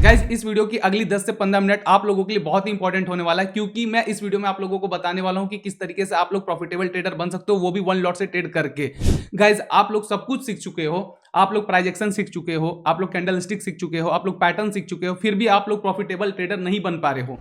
Guys इस video की अगली 10 से 15 मिनट आप लोगों के लिए बहुत ही इंपॉर्टेंट होने वाला है, क्योंकि मैं इस वीडियो में आप लोगों को बताने वाला हूं कि किस तरीके से आप लोग प्रॉफिटेबल ट्रेडर बन सकते हो, वो भी वन लॉट से ट्रेड करके। गाइज आप लोग सब कुछ सीख चुके हो, आप लोग प्राइस एक्शन सीख चुके हो, आप लोग कैंडल स्टिक सीख चुके हो, आप लोग पैटर्न सीख चुके हो, फिर भी आप लोग प्रॉफिटेबल ट्रेडर नहीं बन पा रहे हो।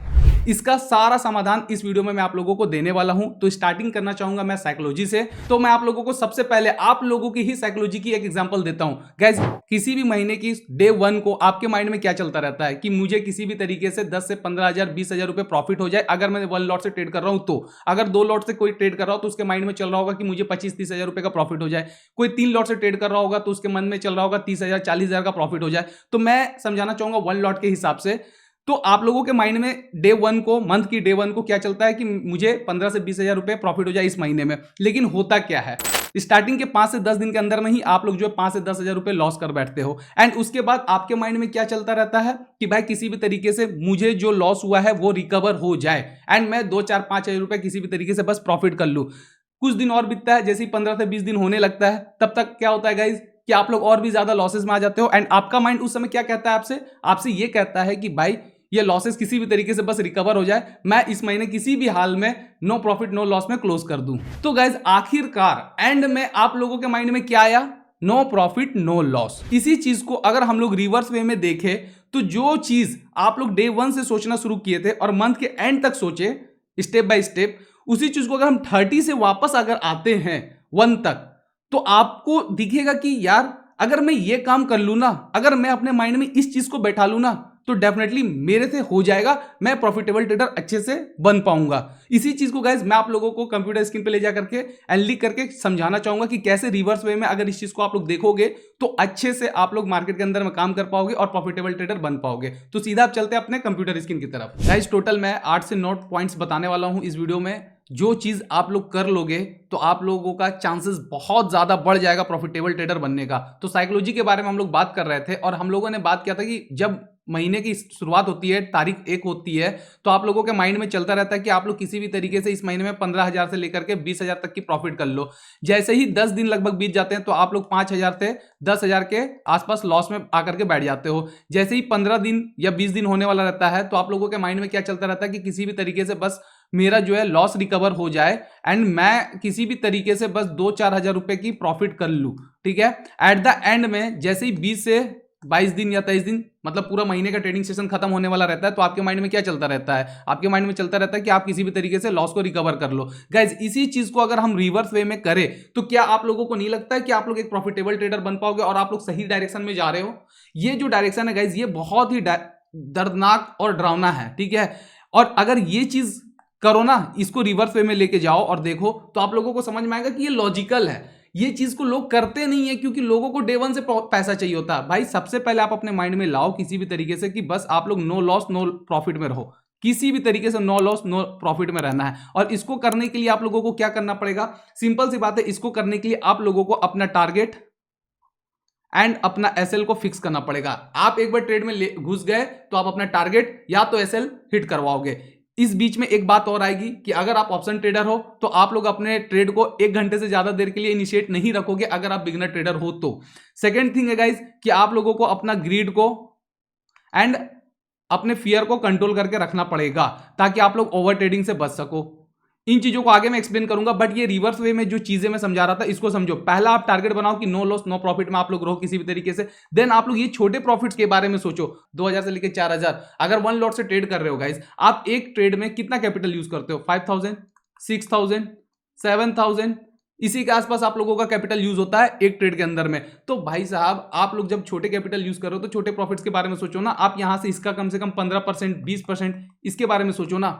इसका सारा समाधान इस वीडियो में मैं आप लोगों को देने वाला हूं। तो स्टार्टिंग करना चाहूंगा मैं साइकोलॉजी से। तो मैं आप लोगों को सबसे पहले आप लोगों की ही साइकोलॉजी की एक एग्जांपल देता हूं। गाइस किसी भी महीने की डे 1 को आपके माइंड में क्या चलता रहता है कि मुझे किसी भी तरीके से 10 से 15,000 20,000 रुपए प्रॉफिट हो जाए अगर मैं 1 लॉट से ट्रेड कर रहा हूं। तो अगर 2 लॉट से कोई ट्रेड कर रहा हो तो उसके माइंड में चल रहा होगा कि मुझे 25-30,000 रुपए का प्रॉफिट हो जाए। कोई 3 लॉट से ट्रेड कर रहा होगा तो उसके मन में चल रहा होगा 30,000 40,000 का प्रॉफिट हो जाए। तो मैं समझाना चाहूंगा 1 लॉट के हिसाब से। तो आप लोगों के माइंड में डे 1 को, मंथ की डे 1 को क्या चलता है कि मुझे 15 से 20,000 रुपए प्रॉफिट हो जाए इस महीने में। लेकिन होता क्या है, स्टार्टिंग के 5 से 10 दिन के अंदर में ही आप लोग जो है 5 से 10,000 रुपए लॉस कर बैठते हो। एंड उसके बाद आपके माइंड में क्या चलता रहता है कि भाई किसी भी तरीके से मुझे जो लॉस हुआ है वो रिकवर हो जाए एंड मैं 2-4-5,000 रुपए किसी भी तरीके से बस प्रॉफिट कर लूं। कुछ दिन और बीतता है, जैसे ही 15 से 20 दिन होने लगता है, तब तक क्या होता है गाइज कि आप लोग और भी ज्यादा लॉसेस में आ जाते हो। एंड आपका माइंड उस समय क्या कहता है, आपसे ये कहता है कि भाई ये लॉसेस किसी भी तरीके से बस रिकवर हो जाए, मैं इस महीने किसी भी हाल में नो प्रॉफिट नो लॉस में क्लोज कर दूं। तो गाइज आखिरकार एंड में आप लोगों के माइंड में क्या आया, नो प्रॉफिट नो लॉस। इसी चीज को अगर हम लोग रिवर्स वे में देखें तो जो चीज आप लोग डे 1 से सोचना शुरू किए थे और मंथ के एंड तक सोचे स्टेप बाय स्टेप, उसी चीज को अगर हम 30 से वापस अगर आते हैं 1 तक, तो आपको दिखेगा कि यार अगर मैं ये काम कर लूं ना, अगर मैं अपने माइंड में इस चीज को बैठा लूं ना, तो डेफिनेटली मेरे से हो जाएगा, मैं प्रॉफिटेबल ट्रेडर अच्छे से बन पाऊंगा। इसी चीज को गाइज मैं आप लोगों को कंप्यूटर स्क्रीन पे ले जा करके एंड लिख करके समझाना चाहूंगा कि कैसे रिवर्स वे में अगर इस चीज को आप लोग देखोगे तो अच्छे से आप लोग मार्केट के अंदर में काम कर पाओगे और प्रॉफिटेबल ट्रेडर बन पाओगे। तो सीधा आप चलते हैं अपने कंप्यूटर स्क्रीन की तरफ। गाइज टोटल मैं 8 से 9 पॉइंट्स बताने वाला हूं इस वीडियो में। जो चीज आप लोग कर लोगे तो आप लोगों का चांसेस बहुत ज्यादा बढ़ जाएगा प्रॉफिटेबल ट्रेडर बनने का। तो साइकोलॉजी के बारे में हम लोग बात कर रहे थे और हम लोगों ने बात किया था कि जब महीने की शुरुआत होती है, तारीख 1 होती है, तो आप लोगों के माइंड में चलता रहता है कि आप लोग किसी भी तरीके से इस महीने में 15,000 से लेकर के 20,000 तक की प्रॉफिट कर लो। जैसे ही 10 दिन लगभग बीत जाते हैं तो आप लोग 5,000 से 10,000 के आसपास लॉस में आकर के बैठ जाते हो। जैसे ही 15 दिन या 20 दिन होने वाला रहता है तो आप लोगों के माइंड में क्या चलता रहता है कि किसी भी तरीके से बस मेरा जो है लॉस रिकवर हो जाए एंड मैं किसी भी तरीके से बस 2-4 हजार रुपए की प्रॉफिट कर लूं। ठीक है, एट द एंड में जैसे ही 20 से 22 दिन या 23 दिन मतलब पूरा महीने का ट्रेडिंग सेशन खत्म होने वाला रहता है, तो आपके माइंड में क्या चलता रहता है, आपके माइंड में चलता रहता है कि आप किसी भी तरीके से लॉस को रिकवर कर लो। गाइज इसी चीज को अगर हम रिवर्स वे में करें तो क्या आप लोगों को नहीं लगता है कि आप लोग एक प्रॉफिटेबल ट्रेडर बन पाओगे और आप लोग सही डायरेक्शन में जा रहे हो। ये जो डायरेक्शन है गाइज ये बहुत ही दर्दनाक और डरावना है। ठीक है, और अगर ये चीज करो ना, इसको रिवर्स वे में लेके जाओ और देखो तो आप लोगों को समझ में आएगा कि ये लॉजिकल है। ये चीज को लोग करते नहीं है क्योंकि लोगों को डे 1 से पैसा चाहिए होता है। भाई सबसे पहले आप अपने माइंड में लाओ किसी भी तरीके से कि बस आप लोग नो लॉस नो प्रॉफिट में रहो, किसी भी तरीके से नो लॉस नो प्रॉफिट में रहना है। और इसको करने के लिए आप लोगों को क्या करना पड़ेगा, सिंपल सी बात है, इसको करने के लिए आप लोगों को अपना टारगेट एंड अपना एसएल को फिक्स करना पड़ेगा। आप एक बार ट्रेड में घुस गए तो आप अपना टारगेट या तो एसएल हिट करवाओगे। इस बीच में एक बात और आएगी कि अगर आप ऑप्शन ट्रेडर हो तो आप लोग अपने ट्रेड को 1 घंटे से ज्यादा देर के लिए इनिशिएट नहीं रखोगे अगर आप बिगिनर ट्रेडर हो तो। सेकेंड थिंग है गाइज कि आप लोगों को अपना ग्रीड को एंड अपने फियर को कंट्रोल करके रखना पड़ेगा ताकि आप लोग ओवर ट्रेडिंग से बच सको। इन चीजों को आगे मैं एक्सप्लेन करूंगा, बट ये रिवर्स वे में जो चीजें मैं समझा रहा था इसको समझो। पहला आप टारगेट बनाओ कि नो लॉस नो प्रॉफिट में आप लोग रहो किसी भी तरीके से। देन आप लोग ये छोटे प्रॉफिट्स के बारे में सोचो, 2,000 से लेकर 4,000। अगर 1 लॉट से ट्रेड कर रहे हो गाइस, आप एक ट्रेड में कितना कैपिटल यूज करते हो, 5,000 6,000 7,000 इसी के आसपास आप लोगों का कैपिटल यूज होता है एक ट्रेड के अंदर में। तो भाई साहब आप लोग जब छोटे कैपिटल यूज करो तो छोटे प्रॉफिट्स के बारे में सोचो ना। आप यहां से इसका कम से कम 15% 20% इसके बारे में सोचो ना।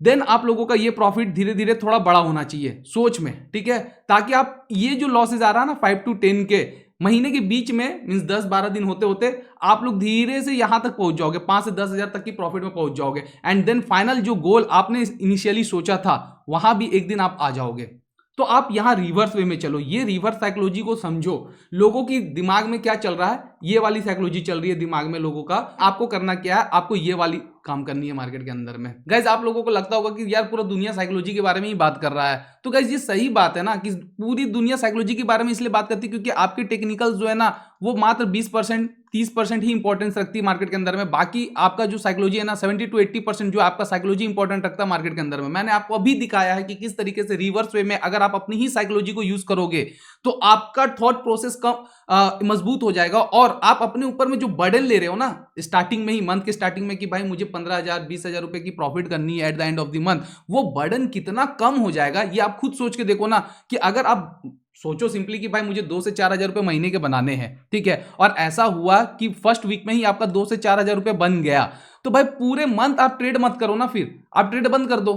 देन आप लोगों का ये प्रॉफिट धीरे धीरे थोड़ा बड़ा होना चाहिए सोच में। ठीक है, ताकि आप ये जो लॉसेज आ रहा है ना 5 to 10 के महीने के बीच में मींस 10-12 दिन होते होते आप लोग धीरे से यहां तक पहुंच जाओगे, 5 से 10 हजार तक की प्रॉफिट में पहुंच जाओगे। एंड देन फाइनल जो गोल आपने इनिशियली सोचा था वहां भी एक दिन आप आ जाओगे। तो आप यहां रिवर्स वे में चलो, ये रिवर्स साइकोलॉजी को समझो। लोगों की दिमाग में क्या चल रहा है, ये वाली साइकोलॉजी चल रही है दिमाग में लोगों का। आपको करना क्या है, आपको ये वाली काम करनी है मार्केट के अंदर में। गाइज आप लोगों को लगता होगा कि यार पूरा दुनिया साइकोलॉजी के बारे में ही बात कर रहा है, तो गाइज ये सही बात है ना कि पूरी दुनिया साइकोलॉजी के बारे में इसलिए बात करती है क्योंकि आपके टेक्निकल जो है ना वो मात्र 20% 30% ही इंपॉर्टेंस रखती है मार्केट के अंदर में। बाकी आपका जो साइकोलॉजी है ना 70 to 80% जो आपका साइकोलॉजी इंपॉर्टेंट रखता है मार्केट के अंदर में। मैंने आपको अभी दिखाया है कि किस तरीके से रिवर्स वे में अगर आप अपनी ही साइकोलॉजी को यूज करोगे तो आपका थॉट प्रोसेस कम मजबूत हो जाएगा और आप अपने ऊपर में जो बर्डन ले रहे हो ना स्टार्टिंग में ही, मंथ के स्टार्टिंग में कि भाई मुझे 15,000 20,000 रुपए की प्रॉफिट करनी है at the end of the month, वो बर्डन कितना कम हो जाएगा ये आप खुद सोच के देखो ना। कि अगर आप सोचो सिंपली कि भाई मुझे 2 से 4,000 रुपए महीने के बनाने हैं, ठीक है, और ऐसा हुआ कि फर्स्ट वीक में ही आपका 2 से 4,000 रुपए बन गया, तो भाई पूरे मंथ आप ट्रेड मत करो ना, फिर आप ट्रेड बंद कर दो।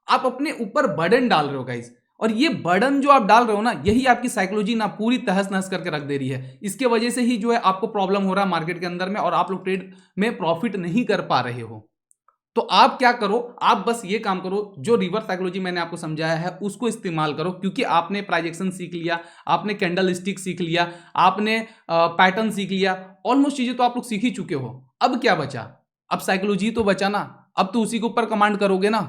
आप अपने ऊपर बर्डन डाल रहे हो गाइस, और ये बर्डन जो आप डाल रहे हो ना यही आपकी साइकोलॉजी ना पूरी तहस नहस करके रख दे रही है। इसके वजह से ही जो है आपको प्रॉब्लम हो रहा है मार्केट के अंदर में और आप लोग ट्रेड में प्रॉफिट नहीं कर पा रहे हो। तो आप क्या करो, आप बस ये काम करो, जो रिवर्स साइकोलॉजी मैंने आपको समझाया है उसको इस्तेमाल करो, क्योंकि आपने प्राइस एक्शन सीख लिया, आपने कैंडल स्टिक सीख लिया, आपने पैटर्न सीख लिया, ऑलमोस्ट चीजें तो आप लोग सीख ही चुके हो। अब क्या बचा? अब साइकोलॉजी तो बचा ना, अब तो उसी के ऊपर कमांड करोगे ना,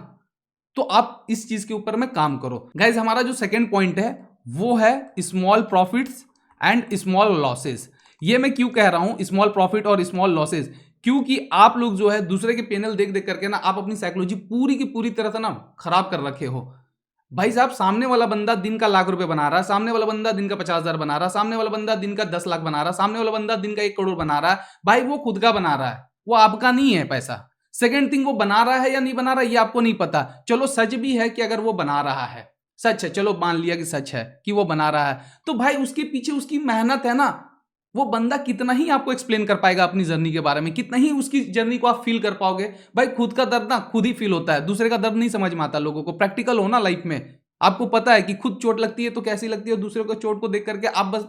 तो आप इस चीज के ऊपर में काम करो। गाइज हमारा जो सेकेंड पॉइंट है वो है small profits and small losses. ये मैं क्यों कह रहा हूं स्मॉल प्रॉफिट और स्मॉल लॉसेस, क्योंकि आप लोग जो है दूसरे के पैनल देख देख करके ना आप अपनी साइकोलॉजी पूरी की पूरी तरह से ना खराब कर रखे हो। भाई साहब सामने वाला बंदा दिन का लाख रुपए बना रहा है, सामने वाला बंदा दिन का 50,000 बना रहा है, सामने वाला बंदा दिन का 10 लाख बना रहा है, सामने वाला बंदा दिन का 1 करोड़ बना रहा है। भाई वो खुद का बना रहा है, वो आपका नहीं है पैसा। सेकेंड थिंग, वो बना रहा है या नहीं बना रहा है ये आपको नहीं पता। चलो सच भी है कि अगर वो बना रहा है, सच है, चलो मान लिया कि सच है कि वो बना रहा है, तो भाई उसके पीछे उसकी मेहनत है ना। वो बंदा कितना ही आपको एक्सप्लेन कर पाएगा अपनी जर्नी के बारे में, कितना ही उसकी जर्नी को आप फील कर पाओगे। भाई खुद का दर्द ना खुद ही फील होता है, दूसरे का दर्द नहीं समझ में आता लोगों को। प्रैक्टिकल हो ना लाइफ में, आपको पता है कि खुद चोट लगती है तो कैसी लगती है, और दूसरे को चोट को देख करके आप बस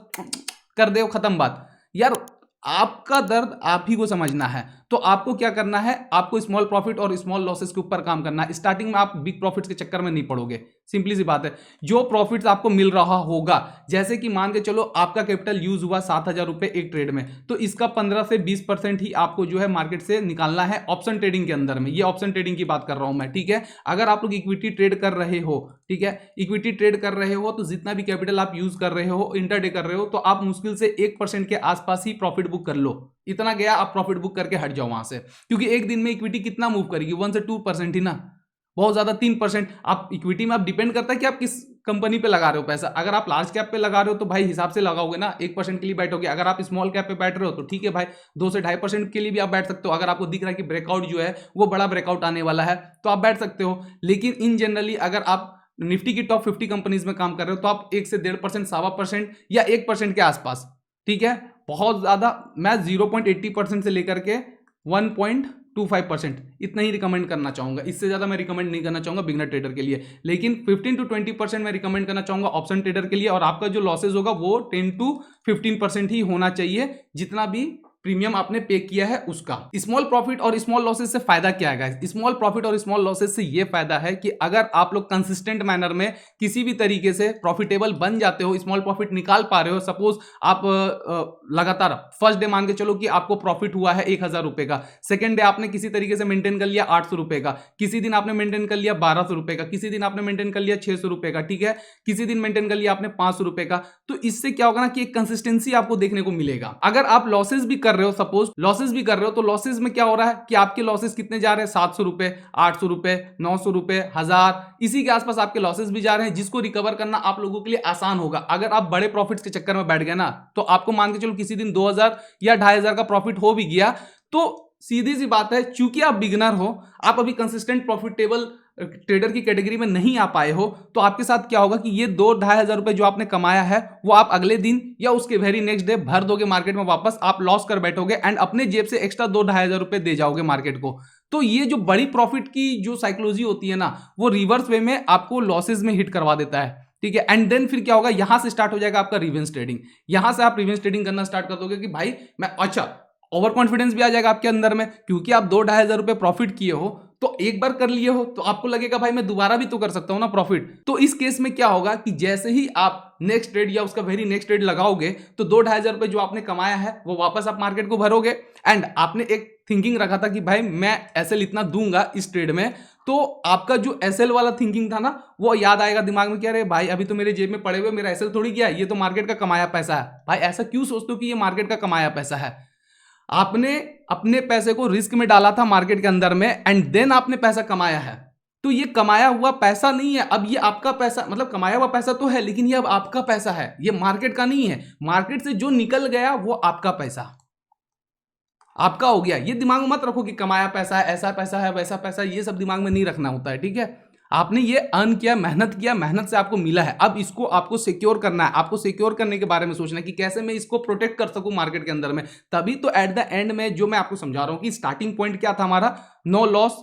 कर दे, खत्म बात। यार आपका दर्द आप ही को समझना है, तो आपको क्या करना है, आपको स्मॉल प्रॉफिट और स्मॉल लॉसेस के ऊपर काम करना है। स्टार्टिंग में आप बिग प्रॉफिट्स के चक्कर में नहीं पड़ोगे, सिंपली सी बात है। जो प्रॉफिट्स आपको मिल रहा होगा, जैसे कि मान के चलो आपका कैपिटल यूज हुआ 7,000 रुपए एक ट्रेड में, तो इसका 15 से 20% ही आपको जो है मार्केट से निकालना है ऑप्शन ट्रेडिंग के अंदर में। ये ऑप्शन ट्रेडिंग की बात कर रहा हूं मैं, ठीक है। अगर आप लोग इक्विटी ट्रेड कर रहे हो, ठीक है, इक्विटी ट्रेड कर रहे हो, तो जितना भी कैपिटल आप यूज कर रहे हो, इंटरडे कर रहे हो, तो आप मुश्किल से 1% के आसपास ही प्रॉफिट बुक कर लो। इतना गया आप प्रॉफिट बुक करके हट जाओ वहां से, क्योंकि एक दिन में इक्विटी कितना मूव करेगी, 1 से 2% ही ना, बहुत ज्यादा 3%। आप इक्विटी में आप डिपेंड करता है कि आप किस कंपनी पे लगा रहे हो पैसा। अगर आप लार्ज कैप पे लगा रहे हो तो भाई हिसाब से लगाओगे ना, 1% के लिए बैठोगे। अगर आप स्मॉल कैप पे बैठ रहे हो तो ठीक है भाई, 2 से 2.5% के लिए भी आप बैठ सकते हो। अगर आपको दिख रहा है कि ब्रेकआउट जो है वो बड़ा ब्रेकआउट आने वाला है तो आप बैठ सकते हो। लेकिन इन जनरली अगर आप निफ्टी की टॉप 50 कंपनीज में काम कर रहे हो तो आप 1 से 1.5%, 1.25% या 1% के आसपास, ठीक है, बहुत ज्यादा मैं 0.80% से लेकर के 1.25% इतना ही रिकमेंड करना चाहूंगा। इससे ज्यादा मैं रिकमेंड नहीं करना चाहूंगा बिगनर ट्रेडर के लिए। लेकिन 15 to 20% मैं रिकमेंड करना चाहूंगा ऑप्शन ट्रेडर के लिए, और आपका जो लॉसेज होगा वो 10 to 15% ही होना चाहिए, जितना भी प्रीमियम आपने पे किया है उसका। स्मॉल प्रॉफिट और स्मॉल लॉसेस से फायदा क्या है गाइस? स्मॉल प्रॉफिट और स्मॉल लॉसेस से ये फायदा है कि अगर आप लोग कंसिस्टेंट मैनर में किसी भी तरीके से प्रॉफिटेबल बन जाते हो, स्मॉल प्रॉफिट निकाल पा रहे हो, सपोज आप लगातार फर्स्ट डे मान के चलो कि आपको प्रॉफिट हुआ है 1,000 रुपए का, सेकंड डे आपने किसी तरीके से मेंटेन कर लिया 800 रुपए का, किसी दिन आपने मेंटेन कर लिया 1,200 रुपए का, किसी दिन आपने मेंटेन कर लिया 600 रुपए का, ठीक है, किसी दिन मेंटेन कर लिया आपने 500 रुपए का। तो इससे क्या होगा ना कि एक कंसिस्टेंसी आपको देखने को मिलेगा। अगर आप लॉसेस भी कर रहे हो, सपोज लॉसेस भी कर रहे हो, तो लॉसेस में क्या हो रहा है कि आपके लॉसेस कितने जा रहे हैं, 700 रुपए, 800 रुपए, 900 रुपए, 1,000, इसी के आसपास आपके लॉसेस भी जा रहे हैं, जिसको रिकवर करना आप लोगों के लिए आसान होगा। अगर आप बड़े प्रॉफिट्स के चक्कर में बैठ गए ना, तो आपको मान के चलो किसी दिन 2,000 या 2,500 का प्रॉफिट हो भी गया, तो सीधी सी बात है, चूंकि आप बिगिनर हो, आप अभी कंसिस्टेंट प्रॉफिटेबल ट्रेडर की कैटेगरी में नहीं आ पाए हो, तो आपके साथ क्या होगा कि ये 2-2,500 रुपए जो आपने कमाया है वो आप अगले दिन या उसके वेरी नेक्स्ट डे भर दोगे मार्केट में वापस, आप लॉस कर बैठोगे एंड अपने जेब से एक्स्ट्रा 2-2,500 रुपए दे जाओगे मार्केट को। तो ये जो बड़ी प्रॉफिट की जो साइकोलॉजी होती है ना, वो रिवर्स वे में आपको लॉसेज में हिट करवा देता है, ठीक है। एंड देन फिर क्या होगा, यहां से स्टार्ट हो जाएगा आपका रिवेंज ट्रेडिंग। यहां से आप रिवेंज ट्रेडिंग करना स्टार्ट कर दोगे कि भाई मैं, अच्छा, ओवर कॉन्फिडेंस भी आ जाएगा आपके अंदर में, क्योंकि आप 2-2,500 रुपए प्रॉफिट किए हो, तो एक बार कर लिए हो तो आपको लगेगा भाई मैं दोबारा भी तो कर सकता हूं ना प्रॉफिट। तो इस केस में क्या होगा कि जैसे ही आप नेक्स्ट ट्रेड या उसका वेरी नेक्स्ट ट्रेड लगाओगे, तो 2-2,500 रुपए जो आपने कमाया है वो वापस आप मार्केट को भरोगे। एंड आपने एक थिंकिंग रखा था कि भाई मैं एसएल इतना दूंगा इस ट्रेड में, तो आपका जो एसएल वाला थिंकिंग था ना, वो याद आएगा दिमाग में कि अरे भाई अभी तो मेरे जेब में पड़े हुए मेरा एसएल थोड़ी गया, ये तो मार्केट का कमाया पैसा है। भाई ऐसा क्यों सोचते हो कि ये मार्केट का कमाया पैसा है? आपने अपने पैसे को रिस्क में डाला था मार्केट के अंदर में, एंड देन आपने पैसा कमाया है। तो ये कमाया हुआ पैसा नहीं है, अब ये आपका पैसा, मतलब कमाया हुआ पैसा तो है लेकिन ये अब आपका पैसा है, ये मार्केट का नहीं है। मार्केट से जो निकल गया वो आपका पैसा आपका हो गया। ये दिमाग में मत रखो कि कमाया पैसा है, ऐसा पैसा है, वैसा पैसा, ये सब दिमाग में नहीं रखना होता है, ठीक है। आपने ये अर्न किया, मेहनत किया, मेहनत से आपको मिला है, अब इसको आपको सिक्योर करना है। आपको सिक्योर करने के बारे में सोचना है कि कैसे मैं इसको प्रोटेक्ट कर सकूं मार्केट के अंदर में। तभी तो एट द एंड में जो मैं आपको समझा रहा हूं कि स्टार्टिंग पॉइंट क्या था हमारा, नो लॉस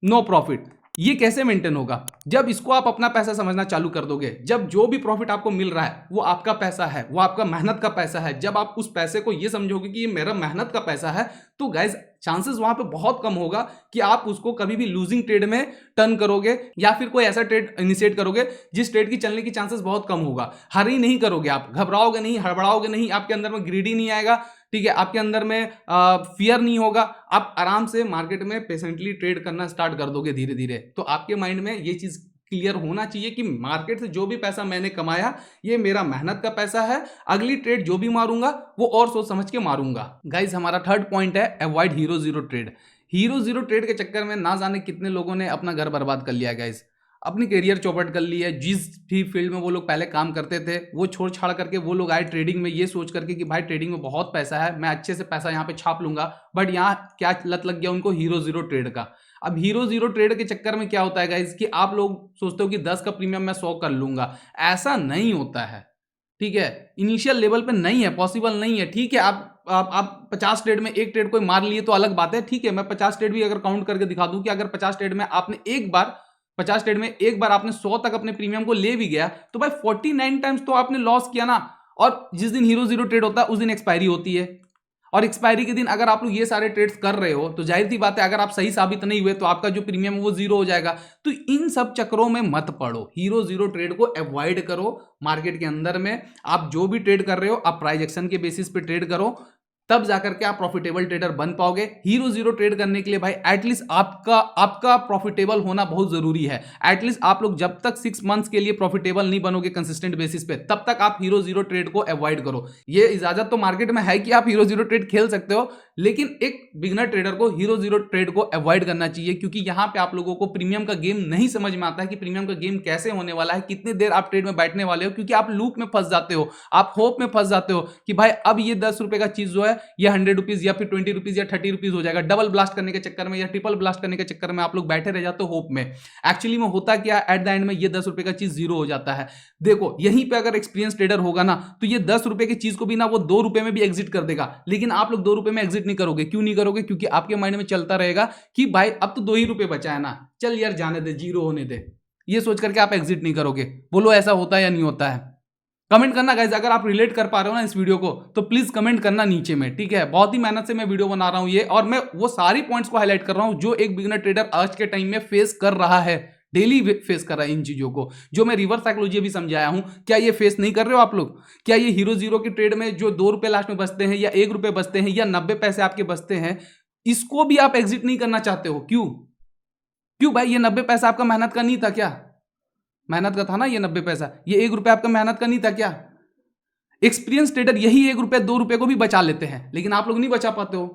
नो प्रॉफिट। ये कैसे मेंटेन होगा, जब इसको आप अपना पैसा समझना चालू कर दोगे। जब जो भी प्रॉफिट आपको मिल रहा है वो आपका पैसा है, वो आपका मेहनत का पैसा है। जब आप उस पैसे को ये समझोगे कि ये मेरा मेहनत का पैसा है, तो गाइज चांसेस वहां पे बहुत कम होगा कि आप उसको कभी भी लूजिंग ट्रेड में टर्न करोगे या फिर कोई ऐसा ट्रेड इनिशिएट करोगे जिस ट्रेड की चलने की चांसेस बहुत कम होगा। हरी नहीं करोगे आप, घबराओगे नहीं, हड़बड़ाओगे नहीं, आपके अंदर में ग्रीडी नहीं आएगा, ठीक है, आपके अंदर में फियर नहीं होगा। आप आराम से मार्केट में पेशेंटली ट्रेड करना स्टार्ट कर दोगे धीरे धीरे। तो आपके माइंड में ये चीज क्लियर होना चाहिए कि मार्केट से जो भी पैसा मैंने कमाया ये मेरा मेहनत का पैसा है, अगली ट्रेड जो भी मारूंगा वो और सोच समझ के मारूंगा। गाइज हमारा थर्ड पॉइंट है avoid hero zero trade. Hero zero trade के चक्कर में ना जाने कितने लोगों ने अपना घर बर्बाद कर लिया गाइज, अपनी करियर चौपट कर ली है। जिस भी फील्ड में वो लोग पहले काम करते थे वो छोड़ छाड़ करके वो लोग आए ट्रेडिंग में, ये सोच करके कि भाई ट्रेडिंग में बहुत पैसा है, मैं अच्छे से पैसा यहाँ पे छाप लूंगा। बट यहाँ क्या लत लग गया उनको, हीरो जीरो ट्रेड का। अब हीरो जीरो ट्रेड के चक्कर में क्या होता है गाइस कि आप लोग सोचते हो कि 10 का प्रीमियम मैं 100 कर लूंगा, ऐसा नहीं होता है, ठीक है। इनिशियल लेवल पे नहीं है, पॉसिबल नहीं है, ठीक है। आप 50 ट्रेड में एक ट्रेड कोई मार लिए तो अलग बात है, ठीक है। मैं 50 ट्रेड भी अगर काउंट करके दिखा दूं कि अगर 50 ट्रेड में आपने एक बार 50 ट्रेड में एक बार आपने 100 तक अपने प्रीमियम को ले भी गया तो भाई 49 टाइम्स तो आपने लॉस किया ना। और जिस दिन हीरो जीरो ट्रेड होता है उस दिन एक्सपायरी होती है, और एक्सपायरी के दिन अगर आप लोग ये सारे ट्रेड्स कर रहे हो तो जाहिर सी बात है अगर आप सही साबित नहीं हुए तो आपका जो प्रीमियम है वो जीरो हो जाएगा। तो इन सब चक्करों में मत पड़ो, हीरो जीरो ट्रेड को अवॉइड करो। मार्केट के अंदर में आप जो भी ट्रेड कर रहे हो आप प्राइस एक्शन के बेसिस पे ट्रेड करो, तब जाकर के आप प्रॉफिटेबल ट्रेडर बन पाओगे। हीरो जीरो ट्रेड करने के लिए भाई एटलीस्ट आपका प्रॉफिटेबल होना बहुत जरूरी है। एटलीस्ट आप लोग जब तक 6 मंथ्स के लिए प्रॉफिटेबल नहीं बनोगे कंसिस्टेंट बेसिस पे, तब तक आप हीरो जीरो ट्रेड को अवॉइड करो। ये इजाजत तो मार्केट में है कि आप हीरो जीरो ट्रेड खेल सकते हो, लेकिन एक बिगिनर ट्रेडर को हीरो जीरो ट्रेड को अवॉइड करना चाहिए, क्योंकि यहां पे आप लोगों को प्रीमियम का गेम नहीं समझ में आता है कि प्रीमियम का गेम कैसे होने वाला है, कितनी देर आप ट्रेड में बैठने वाले हो। क्योंकि आप लूप में फंस जाते हो, आप होप में फंस जाते हो कि भाई अब ये 10 रुपए का चीज जो है ये 100 रुपीज या फिर 20 रुपीज या 30 रुपीज हो जाएगा। डबल ब्लास्ट करने के चक्कर में या ट्रिपल ब्लास्ट करने के चक्कर में आप लोग बैठे रह जाते हो होप में। एक्चुअली में होता क्या है, एट द एंड में ये 10 रुपए का चीज जीरो हो जाता है। देखो यहीं पे अगर एक्सपीरियंस ट्रेडर होगा ना तो ये 10 रुपए की चीज को भी ना वो 2 रुपए में भी एग्जिट कर देगा, लेकिन आप लोग 2 रुपए में एग्जिट नहीं करोगे। क्यों नहीं करोगे? क्योंकि आपके माइंड में चलता रहेगा कि भाई अब तो 2 ही रुपए बचा है ना, चल यार जाने दे, जीरो होने दे। ये सोच करके आप एग्जिट नहीं करोगे। बोलो ऐसा होता है या नहीं होता है? कमेंट करना गाइस, अगर आप रिलेट कर पा रहे हो ना इस वीडियो को तो प्लीज कमेंट करना नीचे में, ठीक है। बहुत ही मेहनत से मैं वीडियो बना रहा हूं ये, और मैं वो सारी पॉइंट्स को हाईलाइट कर रहा हूं जो एक बिगिनर ट्रेडर आज के टाइम में फेस कर रहा है, डेली फेस कर रहा है इन चीजों को। जो मैं रिवर्स साइकोलॉजी भी समझाया हूं, क्या ये फेस नहीं कर रहे हो आप लोग? क्या ये हीरो जीरो की ट्रेड में जो 2 रुपए लास्ट में बचते हैं या 1 रुपए बचते हैं या 90 पैसे आपके बचते हैं, इसको भी आप एग्जिट नहीं करना चाहते हो? क्यों? क्यों भाई? ये 90 पैसा आपका मेहनत का नहीं था क्या? मेहनत का था ना ये 90 पैसा, ये 1 रुपया आपका मेहनत का नहीं था क्या? एक्सपीरियंस ट्रेडर यही 1 रुपया 2 रुपए को भी बचा लेते हैं, लेकिन आप लोग नहीं बचा पाते हो।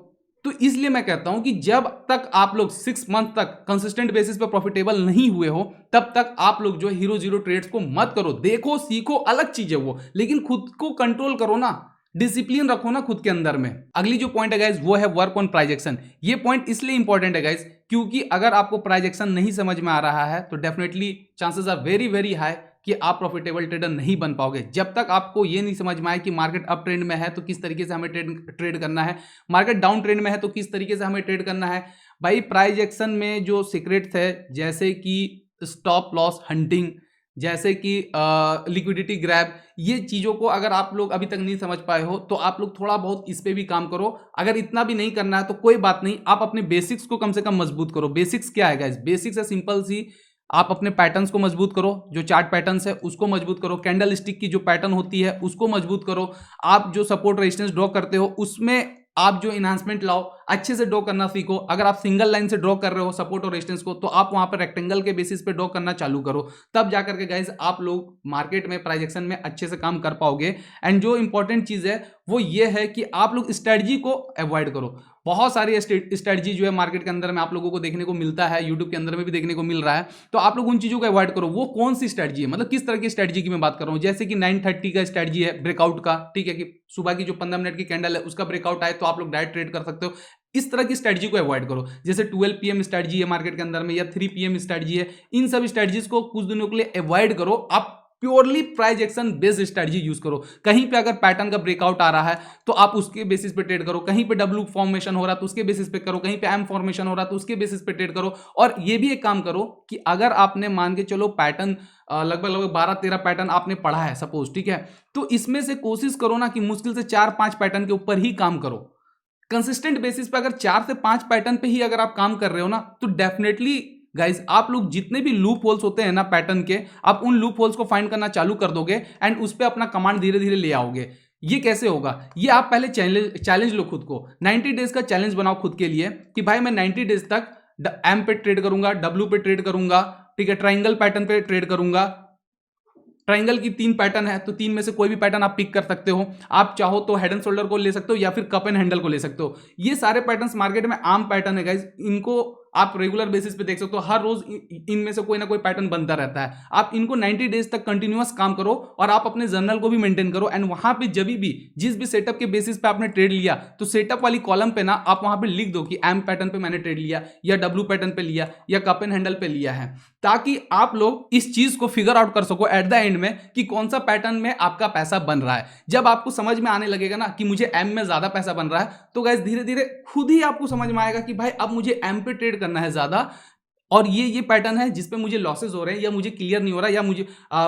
तो इसलिए मैं कहता हूं कि जब तक आप लोग 6 मंथ तक कंसिस्टेंट बेसिस पे प्रॉफिटेबल नहीं हुए हो, तब तक आप लोग जो हीरो जीरो ट्रेड्स को मत करो। देखो सीखो, अलग चीज है वो, लेकिन खुद को कंट्रोल करो ना, डिसिप्लिन रखो ना खुद के अंदर में। अगली जो पॉइंट है गाइस वो है वर्क ऑन प्राइस एक्शन। ये पॉइंट इसलिए इंपॉर्टेंट है गाइस क्योंकि अगर आपको प्राइस एक्शन नहीं समझ में आ रहा है तो definitely chances are very very high कि आप प्रॉफिटेबल ट्रेडर नहीं बन पाओगे। जब तक आपको ये नहीं समझ में आए कि मार्केट अप ट्रेंड में है तो किस तरीके से हमें ट्रेड करना है, मार्केट डाउन ट्रेंड में है तो किस तरीके से हमें ट्रेड करना है। भाई प्राइस एक्शन में जो सीक्रेट्स है, जैसे कि स्टॉप लॉस हंटिंग, जैसे कि लिक्विडिटी ग्रैब, ये चीज़ों को अगर आप लोग अभी तक नहीं समझ पाए हो तो आप लोग थोड़ा बहुत इस पे भी काम करो। अगर इतना भी नहीं करना है तो कोई बात नहीं, आप अपने बेसिक्स को कम से कम मजबूत करो। बेसिक्स क्या है गाइस? बेसिक्स है सिंपल सी, आप अपने पैटर्न्स को मजबूत करो, जो चार्ट पैटर्न्स है उसको मजबूत करो, कैंडल स्टिक की जो पैटर्न होती है उसको मजबूत करो, आप जो सपोर्ट रेजिस्टेंस ड्रॉ करते हो उसमें आप जो इन्हांसमेंट लाओ, अच्छे से ड्रॉ करना सीखो। अगर आप सिंगल लाइन से ड्रॉ कर रहे हो सपोर्ट और रेजिस्टेंस को, तो आप वहां पर रेक्टेंगल के बेसिस पे ड्रॉ करना चालू करो, तब जाकर के गाइज आप लोग मार्केट में प्राइस एक्शन में अच्छे से काम कर पाओगे। एंड जो इंपॉर्टेंट चीज है वो ये है कि आप लोग स्ट्रेटजी को अवॉइड करो। बहुत सारी स्ट्रेटजी जो है मार्केट के अंदर में आप लोगों को देखने को मिलता है, यूट्यूब के अंदर में भी देखने को मिल रहा है, तो आप लोग उन चीजों को अवॉइड करो। वो कौन सी स्ट्रेटजी है, मतलब किस तरह की स्ट्रेटजी की मैं बात कर रहा हूं, जैसे कि 9:30 का स्ट्रेटजी है ब्रेकआउट का, ठीक है, कि सुबह की जो 15 मिनट की कैंडल है उसका ब्रेकआउट आए तो आप लोग डायरेक्ट ट्रेड कर सकते हो। इस तरह की स्ट्रेटजी को अवॉइड करो। जैसे 12 PM स्ट्रेटजी है मार्केट के अंदर में, या 3 PM स्ट्रेटजी है, इन सब स्ट्रेटजीज को कुछ दिनों के लिए अवॉइड करो। आप purely price action based strategy use करो। कहीं पे अगर पैटर्न का ब्रेकआउट आ रहा है तो आप उसके बेसिस पे ट्रेड करो, कहीं पे डब्ल्यू फॉर्मेशन हो रहा है तो उसके बेसिस पे करो, कहीं पे एम फॉर्मेशन हो रहा है तो उसके बेसिस पे ट्रेड करो। और ये भी एक काम करो कि अगर आपने मान के चलो पैटर्न लगभग 12-13 पैटर्न आपने पढ़ा है सपोज, ठीक है, तो इसमें से कोशिश करो ना कि मुश्किल से 4-5 पैटर्न के ऊपर ही काम करो। कंसिस्टेंट बेसिस पे अगर 4 से 5 पैटर्न पे ही अगर आप काम कर रहे हो ना, तो डेफिनेटली गाइज आप लोग जितने भी लूप होल्स होते हैं ना पैटर्न के, आप उन लूप होल्स को फाइंड करना चालू कर दोगे एंड उस पर अपना कमांड धीरे धीरे ले आओगे। ये कैसे होगा, ये आप पहले चैलेंज लो खुद को। 90 डेज का चैलेंज बनाओ खुद के लिए कि भाई मैं 90 डेज तक एम पे ट्रेड करूंगा, डब्ल्यू पे ट्रेड करूंगा, ठीक है, ट्राइंगल पैटर्न पे ट्रेड करूंगा। ट्राइंगल की 3 पैटर्न है तो 3 में से कोई भी पैटर्न आप पिक कर सकते हो। आप चाहो तो हेड एंड शोल्डर को ले सकते हो या फिर कप एंड हैंडल को ले सकते हो। ये सारे पैटर्न्स मार्केट में आम पैटर्न है गाइस, इनको आप रेगुलर बेसिस पे देख सकते हो। हर रोज इनमें से कोई ना कोई पैटर्न बनता रहता है। आप इनको 90 डेज तक कंटिन्यूअस काम करो और आप अपने जर्नल को भी मेंटेन करो एंड वहां पे जब भी जिस भी सेटअप के बेसिस पे आपने ट्रेड लिया तो सेटअप वाली कॉलम पे ना आप वहां पे लिख दो कि एम पैटर्न पे मैंने ट्रेड लिया, या डब्ल्यू पैटर्न पे लिया, या कप एंड हैंडल पे लिया है, ताकि आप लोग इस चीज को फिगर आउट कर सको एट द एंड में कि कौन सा पैटर्न में आपका पैसा बन रहा है। जब आपको समझ में आने लगेगा ना कि मुझे एम में ज्यादा पैसा बन रहा है, तो गाइस धीरे धीरे खुद ही आपको समझ में आएगा कि भाई अब मुझे एम पे ट्रेड करना है ज्यादा, और ये पैटर्न है जिसपे मुझे लॉसेस हो रहे हैं, या मुझे क्लियर नहीं हो रहा, या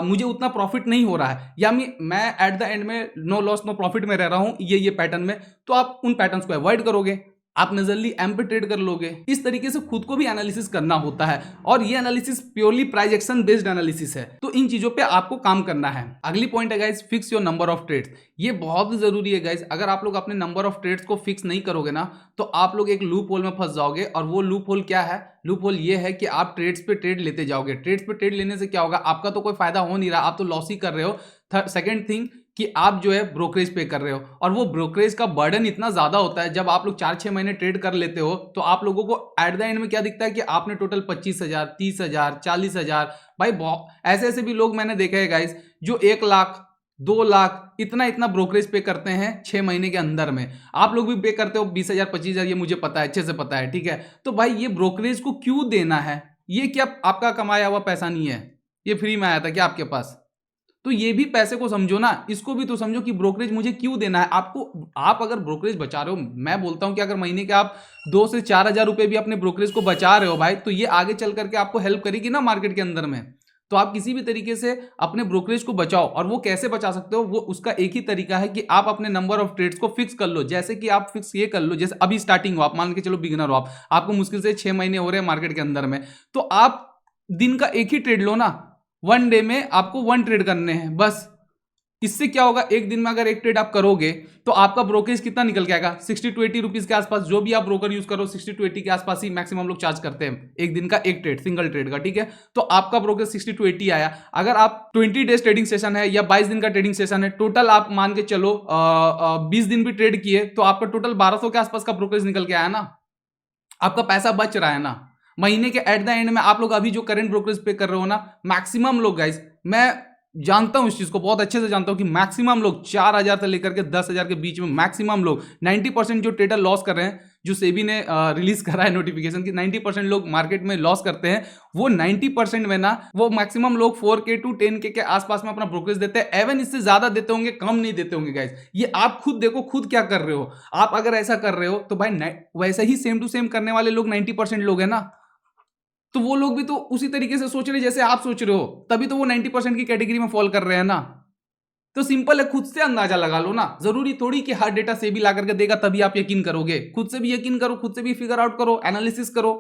मुझे उतना प्रॉफिट नहीं हो रहा है, या मैं एट द एंड में नो लॉस नो प्रॉफिट में रह रहा हूं ये पैटर्न में, तो आप उन पैटर्न्स को अवॉइड करोगे, आप नजरली एम पे ट्रेड कर लोगे। इस तरीके से खुद को भी एनालिसिस करना होता है, और ये analysis purely price action based analysis है। तो इन चीजों पे आपको काम करना है। अगली पॉइंट है guys, fix your number of trades. ये बहुत जरूरी है गाइस। अगर आप लोग अपने नंबर ऑफ ट्रेड्स को फिक्स नहीं करोगे ना, तो आप लोग एक लूप होल में फंस जाओगे। और वो लूप होल क्या है? लूप होल ये है कि आप ट्रेड्स पे ट्रेड लेते जाओगे। ट्रेड्स पे ट्रेड लेने से क्या होगा, आपका तो कोई फायदा हो नहीं रहा, आप तो लॉस ही कर रहे हो। सेकंड थिंग कि आप जो है ब्रोकरेज पे कर रहे हो, और वो ब्रोकरेज का बर्डन इतना ज्यादा होता है। जब आप लोग 4-6 महीने ट्रेड कर लेते हो तो आप लोगों को एट द एंड में क्या दिखता है कि आपने टोटल 25,000, 30,000, 40,000, भाई ऐसे ऐसे भी लोग मैंने देखे हैं गाइस जो 1 लाख 2 लाख इतना ब्रोकरेज पे करते हैं 6 महीने के अंदर में। आप लोग भी पे करते हो 20,000, 25,000, ये मुझे पता है, अच्छे से पता है, ठीक है। तो भाई ये ब्रोकरेज को क्यों देना है? ये क्या आपका कमाया हुआ पैसा नहीं है? ये फ्री में आया था क्या आपके पास? तो ये भी पैसे को समझो ना, इसको भी तो समझो कि ब्रोकरेज मुझे क्यों देना है आपको। आप अगर ब्रोकरेज बचा रहे हो, मैं बोलता हूं कि अगर महीने के आप 2 से 4,000 रुपए भी अपने ब्रोकरेज को बचा रहे हो भाई, तो ये आगे चल करके आपको हेल्प करेगी ना मार्केट के अंदर में। तो आप किसी भी तरीके से अपने ब्रोकरेज को बचाओ। और वो कैसे बचा सकते हो, वो उसका एक ही तरीका है कि आप अपने नंबर ऑफ ट्रेड्स को फिक्स कर लो। जैसे कि आप फिक्स ये कर लो, जैसे अभी स्टार्टिंग हो, आप मान के चलो बिगिनर हो, आपको मुश्किल से 6 महीने हो रहे हैं मार्केट के अंदर में, तो आप दिन का एक ही ट्रेड लो ना। 1 डे में आपको 1 ट्रेड करने हैं बस। इससे क्या होगा, एक दिन में अगर एक ट्रेड आप करोगे तो आपका ब्रोकरेज कितना निकल के आएगा? 60 to 80 रुपीज के आसपास। जो भी आप ब्रोकर यूज करो 60 to 80 के आसपास ही मैक्सिमम लोग चार्ज करते हैं एक दिन का एक ट्रेड, सिंगल ट्रेड का, ठीक है। तो आपका ब्रोकरेज 60 to 80 आया। अगर आप 20 डेज ट्रेडिंग सेशन है या 22 दिन का ट्रेडिंग सेशन है, टोटल आप मान के चलो 20 दिन भी ट्रेड किए, तो आपका टोटल 1200 के आसपास का ब्रोकरेज निकल के आया ना। आपका पैसा बच रहा है ना। महीने के एट द एंड में आप लोग अभी जो करंट ब्रोकरेज पे कर रहे हो ना, मैक्सिमम लोग गाइस, मैं जानता हूं इस चीज को, बहुत अच्छे से जानता हूं कि मैक्सिमम लोग 4,000 से लेकर के 10,000 के बीच में मैक्सिमम लोग 90% जो ट्रेडर लॉस कर रहे हैं, जो सेबी ने रिलीज करा है नोटिफिकेशन कि 90% लोग मार्केट में लॉस करते हैं, वो 90% में ना वो मैक्सिमम लोग 4K to 10K के आसपास में अपना ब्रोकरेज देते हैं। एवन इससे ज्यादा देते होंगे, कम नहीं देते होंगे गाइस। ये आप खुद देखो, खुद क्या कर रहे हो। आप अगर ऐसा कर रहे हो तो भाई वैसे ही सेम टू सेम करने वाले लोग 90% लोग हैं ना। तो वो लोग भी तो उसी तरीके से सोच रहे जैसे आप सोच रहे हो, तभी तो वो 90% की कैटेगरी में फॉल कर रहे हैं ना। तो सिंपल है, खुद से अंदाजा लगा लो ना। जरूरी थोड़ी कि हर डेटा से भी ला करके देगा तभी आप यकीन करोगे। खुद से भी यकीन करो, खुद से भी फिगर आउट करो, एनालिसिस करो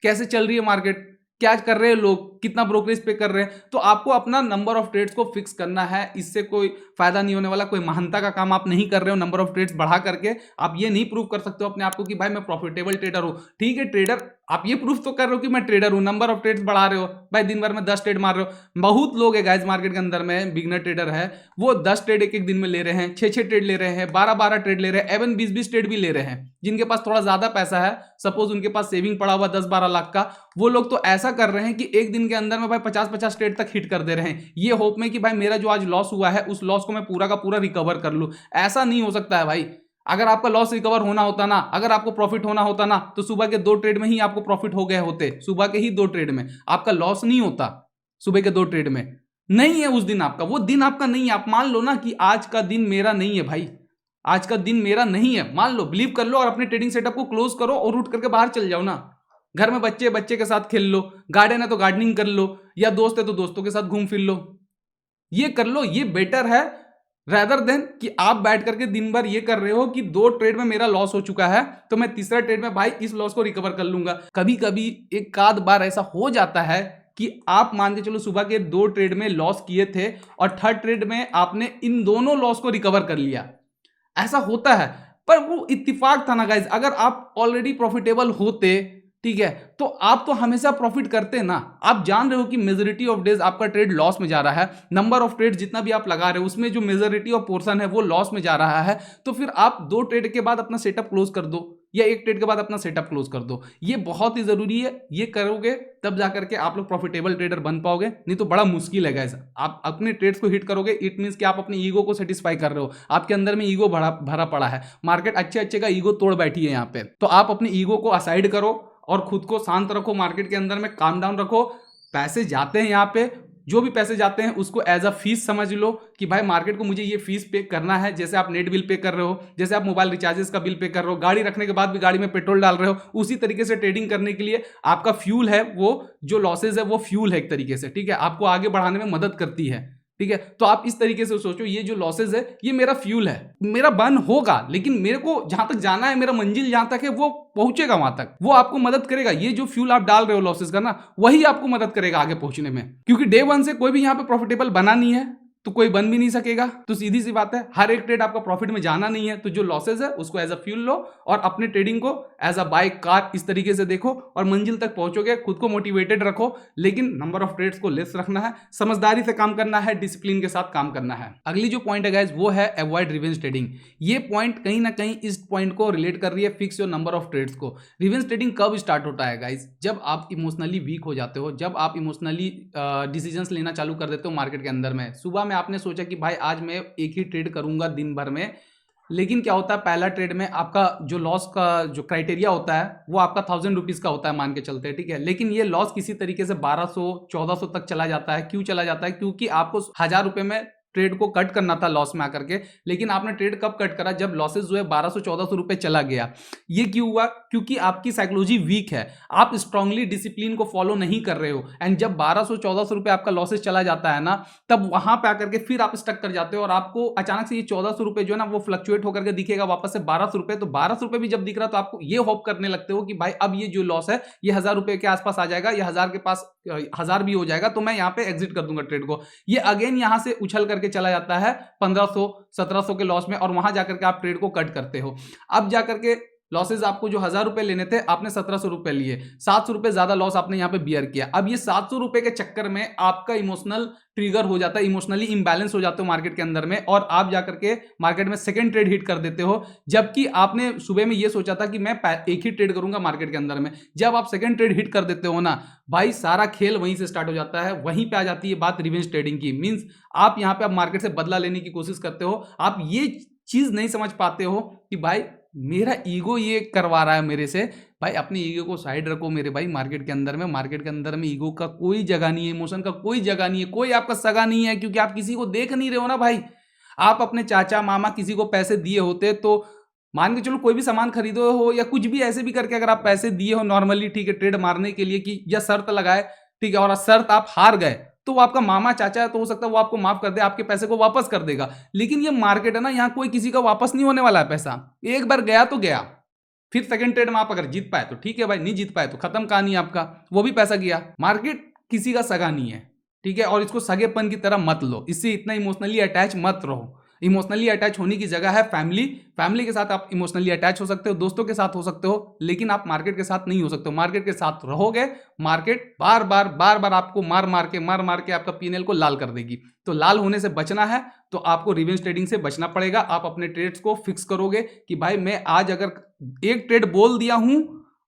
कैसे चल रही है मार्केट, क्या कर रहे हैं लोग, कितना ब्रोकरेज पे कर रहे हैं। तो आपको अपना नंबर ऑफ ट्रेड्स को फिक्स करना है। इससे कोई फायदा नहीं होने वाला, कोई महानता का काम आप नहीं कर रहे हो। नंबर ऑफ ट्रेड्स बढ़ा करके आप ये नहीं प्रूव कर सकते हो अपने आप को कि भाई मैं प्रॉफिटेबल ट्रेडर हूं। ठीक है, ट्रेडर आप ये प्रूफ तो कर रहे हो कि मैं ट्रेडर हूं, नंबर ऑफ ट्रेड्स बढ़ा रहे हो भाई, दिन भर में 10 ट्रेड मार रहे हो। बहुत लोग है गाइस मार्केट के अंदर में, बिगनर ट्रेडर है, वो 10 ट्रेड एक एक दिन में ले रहे हैं, 6 ट्रेड ले रहे हैं, 12 ट्रेड ले रहे हैं, एवन 20 ट्रेड भी ले रहे हैं। जिनके पास थोड़ा ज्यादा पैसा है, सपोज उनके पास सेविंग पड़ा हुआ 10-12 लाख का, वो लोग तो ऐसा कर रहे हैं कि एक दिन के अंदर में भाई 50-50 ट्रेड तक हिट कर दे रहे हैं, ये होप में कि भाई मेरा जो आज लॉस हुआ है उस लॉस को मैं पूरा का पूरा रिकवर कर लूं। ऐसा नहीं हो सकता है भाई। अगर आपका लॉस रिकवर होना होता ना, अगर आपको प्रॉफिट होना होता ना, तो सुबह के 2 ट्रेड में ही आपको प्रॉफिट हो गए होते। सुबह के ही 2 ट्रेड में आपका लॉस नहीं होता, सुबह के 2 ट्रेड में नहीं है उस दिन आपका, वो दिन आपका नहीं है। आप मान लो ना कि आज का दिन मेरा नहीं है भाई, आज का दिन मेरा नहीं है, मान लो, बिलीव कर लो, और अपने ट्रेडिंग सेटअप को क्लोज करो और उठ करके बाहर चल जाओ ना। घर में बच्चे के साथ खेल लो, गार्डन है तो गार्डनिंग कर लो, या दोस्त है तो दोस्तों के साथ घूम फिर लो, ये कर लो। ये बेटर है रेदर देन कि आप बैठ करके दिन भर ये कर रहे हो कि 2 ट्रेड में मेरा लॉस हो चुका है तो मैं तीसरा ट्रेड में भाई इस लॉस को रिकवर कर लूंगा। कभी कभी एक आध बार ऐसा हो जाता है कि आप मान के चलो सुबह के 2 ट्रेड में लॉस किए थे और 3rd ट्रेड में आपने इन दोनों लॉस को रिकवर कर लिया, ऐसा होता है। पर वो इत्तेफाक था ना गाइज, अगर आप ऑलरेडी प्रॉफिटेबल होते, ठीक है, तो आप तो हमेशा प्रॉफिट करते ना। आप जान रहे हो कि मेजोरिटी ऑफ डेज आपका ट्रेड लॉस में जा रहा है, नंबर ऑफ ट्रेड जितना भी आप लगा रहे हो उसमें जो मेजोरिटी ऑफ पोर्शन है वो लॉस में जा रहा है, तो फिर आप 2 ट्रेड के बाद अपना सेटअप क्लोज कर दो या 1 ट्रेड के बाद अपना सेटअप क्लोज कर दो। ये बहुत ही जरूरी है, ये करोगे तब जाकर के आप लोग प्रॉफिटेबल ट्रेडर बन पाओगे, नहीं तो बड़ा मुश्किल है गाइस। आप अपने ट्रेड्स को हिट करोगे, इट मींस कि आप अपने ईगो को सेटिस्फाई कर रहे हो, आपके अंदर में ईगो भरा पड़ा है, मार्केट अच्छे का ईगो तोड़ बैठी है यहाँ पे। तो आप अपने ईगो को असाइड करो और खुद को शांत रखो, मार्केट के अंदर में काम डाउन रखो। पैसे जाते हैं यहाँ पे, जो भी पैसे जाते हैं उसको एज अ फीस समझ लो कि भाई मार्केट को मुझे ये फीस पे करना है। जैसे आप नेट बिल पे कर रहे हो, जैसे आप मोबाइल रिचार्जेस का बिल पे कर रहे हो, गाड़ी रखने के बाद भी गाड़ी में पेट्रोल डाल रहे हो, उसी तरीके से ट्रेडिंग करने के लिए आपका फ्यूल है, वो जो लॉसेज है वो फ्यूल है एक तरीके से, ठीक है, आपको आगे बढ़ाने में मदद करती है, ठीक है। तो आप इस तरीके से सोचो, ये जो लॉसेज है ये मेरा फ्यूल है, मेरा बर्न होगा, लेकिन मेरे को जहां तक जाना है, मेरा मंजिल जहां तक है वो पहुंचेगा, वहां तक वो आपको मदद करेगा। ये जो फ्यूल आप डाल रहे हो लॉसेज का ना, वही आपको मदद करेगा आगे पहुंचने में, क्योंकि डे 1 से कोई भी यहां पे प्रॉफिटेबल बना नहीं है तो कोई बन भी नहीं सकेगा। तो सीधी सी बात है, हर एक ट्रेड आपका प्रॉफिट में जाना नहीं है, तो जो लॉसेज है उसको एज अ फ्यूल लो और अपने ट्रेडिंग को एज अ बाइक कार इस तरीके से देखो और मंजिल तक पहुंचोगे। खुद को मोटिवेटेड रखो, लेकिन नंबर ऑफ ट्रेड्स को लेस रखना है, समझदारी से काम करना है, डिसिप्लिन के साथ काम करना है। अगली जो पॉइंट है गाइस वो है अवॉइड रिवेंज ट्रेडिंग। ये पॉइंट कहीं ना कहीं इस पॉइंट को रिलेट कर रही है, fix your number of trades को। रिवेंज ट्रेडिंग कब स्टार्ट होता है गाइस? जब आप इमोशनली वीक हो जाते हो, जब आप इमोशनली डिसीजंस लेना चालू कर देते हो मार्केट के अंदर में। सुबह में आपने सोचा कि भाई आज मैं एक ही ट्रेड करूंगा दिन भर में, लेकिन क्या होता है, पहला ट्रेड में आपका जो लॉस का जो क्राइटेरिया होता है वो आपका 1000 रुपीज का होता है मान के चलते हैं, ठीक है, लेकिन ये लॉस किसी तरीके से 1200-1400 तक चला जाता है। क्यों चला जाता है? क्योंकि आपको 1000 रुपए में ट्रेड को कट करना था लॉस में आकर के, लेकिन आपने ट्रेड कब कट करा? जब लॉसेस जो है 1200-1400 रुपए चला गया। ये क्यों हुआ? क्योंकि आपकी साइकोलॉजी वीक है, आप स्ट्रांगली डिसिप्लिन को फॉलो नहीं कर रहे हो, एंड जब 1200-1400 रुपए आपका लॉसेस चला जाता है ना, तब वहां पे आकर के फिर आप स्टक कर जाते हो और आपको अचानक से ये 1400 रुपए जो है ना वो फ्लक्चुएट होकर के दिखेगा वापस से 1200 रुपए। तो 1200 रुपए भी जब दिख रहा तो आपको ये होप करने लगते हो कि भाई अब ये जो लॉस है ये 1000 रुपए के आसपास आ जाएगा, या 1000 के पास 1000 भी हो जाएगा, तो मैं यहाँ पे एग्जिट कर दूंगा ट्रेड को। ये अगेन यहाँ से उछल करके चला जाता है 1500-1700 के लॉस में, और वहां जाकर के आप ट्रेड को कट करते हो। अब जाकर के लॉसेज आपको जो 1000 रुपए लेने थे आपने 1700 रुपए लिए, 700 रुपए ज्यादा लॉस आपने यहां पे बियर किया। अब ये 700 रुपए के चक्कर में आपका इमोशनल ट्रिगर हो जाता है, इमोशनली इंबैलेंस हो जाते हो मार्केट के अंदर में, और आप जाकर के मार्केट में सेकंड ट्रेड हिट कर देते हो, जबकि आपने सुबह में ये सोचा था कि मैं एक ही ट्रेड करूंगा मार्केट के अंदर में। जब आप सेकंड ट्रेड हिट कर देते हो ना भाई, सारा खेल वहीं से स्टार्ट हो जाता है, वहीं पे आ जाती है बात रिवेंज ट्रेडिंग की। मींस आप यहां पे आप मार्केट से बदला लेने की कोशिश करते हो। आप ये चीज नहीं समझ पाते हो कि भाई मेरा ईगो ये करवा रहा है मेरे से। भाई अपने ईगो को साइड रखो मेरे भाई, मार्केट के अंदर में ईगो का कोई जगह नहीं है, इमोशन का कोई जगह नहीं है, कोई आपका सगा नहीं है, क्योंकि आप किसी को देख नहीं रहे हो ना भाई। आप अपने चाचा मामा किसी को पैसे दिए होते तो मान के चलो कोई भी सामान खरीदो हो या कुछ भी ऐसे भी करके अगर आप पैसे दिए हो नॉर्मली, ठीक है, ट्रेड मारने के लिए कि या शर्त लगाए, ठीक है, और शर्त आप हार गए, तो वो आपका मामा चाचा है तो हो सकता है वो आपको माफ कर दे, आपके पैसे को वापस कर देगा। लेकिन ये मार्केट है ना, यहाँ कोई किसी का वापस नहीं होने वाला है पैसा। एक बार गया तो गया, फिर सेकंड ट्रेड में आप अगर जीत पाए तो ठीक है भाई, नहीं जीत पाए तो खत्म कहानी आपका, वो भी पैसा गया। मार्केट किसी का सगा नहीं है, ठीक है, और इसको सगेपन की तरह मत लो, इससे इतना इमोशनली अटैच मत रहो। इमोशनली अटैच होने की जगह है फैमिली। फैमिली के साथ आप इमोशनली अटैच हो सकते हो, दोस्तों के साथ हो सकते हो, लेकिन आप मार्केट के साथ नहीं हो सकते हो। मार्केट के साथ रहोगे, मार्केट बार बार आपको मार मार के आपका पीएनएल को लाल कर देगी। तो लाल होने से बचना है तो आपको रिवेंज ट्रेडिंग से बचना पड़ेगा। आप अपने ट्रेड्स को फिक्स करोगे कि भाई मैं आज अगर एक ट्रेड बोल दिया हूं,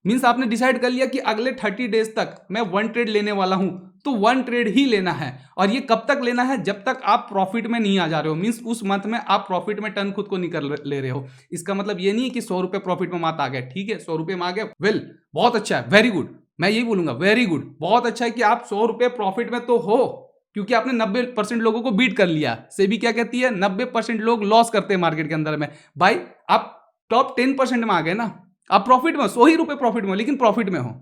मींस आपने डिसाइड कर लिया कि अगले 30 डेज तक मैं 1 ट्रेड लेने वाला हूं, तो 1 ट्रेड ही लेना है। और ये कब तक लेना है? जब तक आप प्रॉफिट में नहीं आ जा रहे हो, मींस उस मंथ में आप प्रॉफिट में टर्न खुद को नहीं कर ले रहे हो। इसका मतलब ये नहीं है कि 100 रुपए प्रॉफिट में मत आ गए, ठीक है 100 रुपए में आ गए, वेल बहुत अच्छा है, वेरी गुड, मैं यही बोलूंगा वेरी गुड, बहुत अच्छा है कि आप 100 रुपए प्रॉफिट में तो हो, क्योंकि आपने 90% लोगों को बीट कर लिया। सेबी क्या कहती है? 90% लोग लॉस करते हैं मार्केट के अंदर में। भाई आप टॉप 10% में आ गए ना, आप प्रॉफिट में हो, 100 ही रुपए प्रॉफिट में हो, लेकिन प्रॉफिट में हो,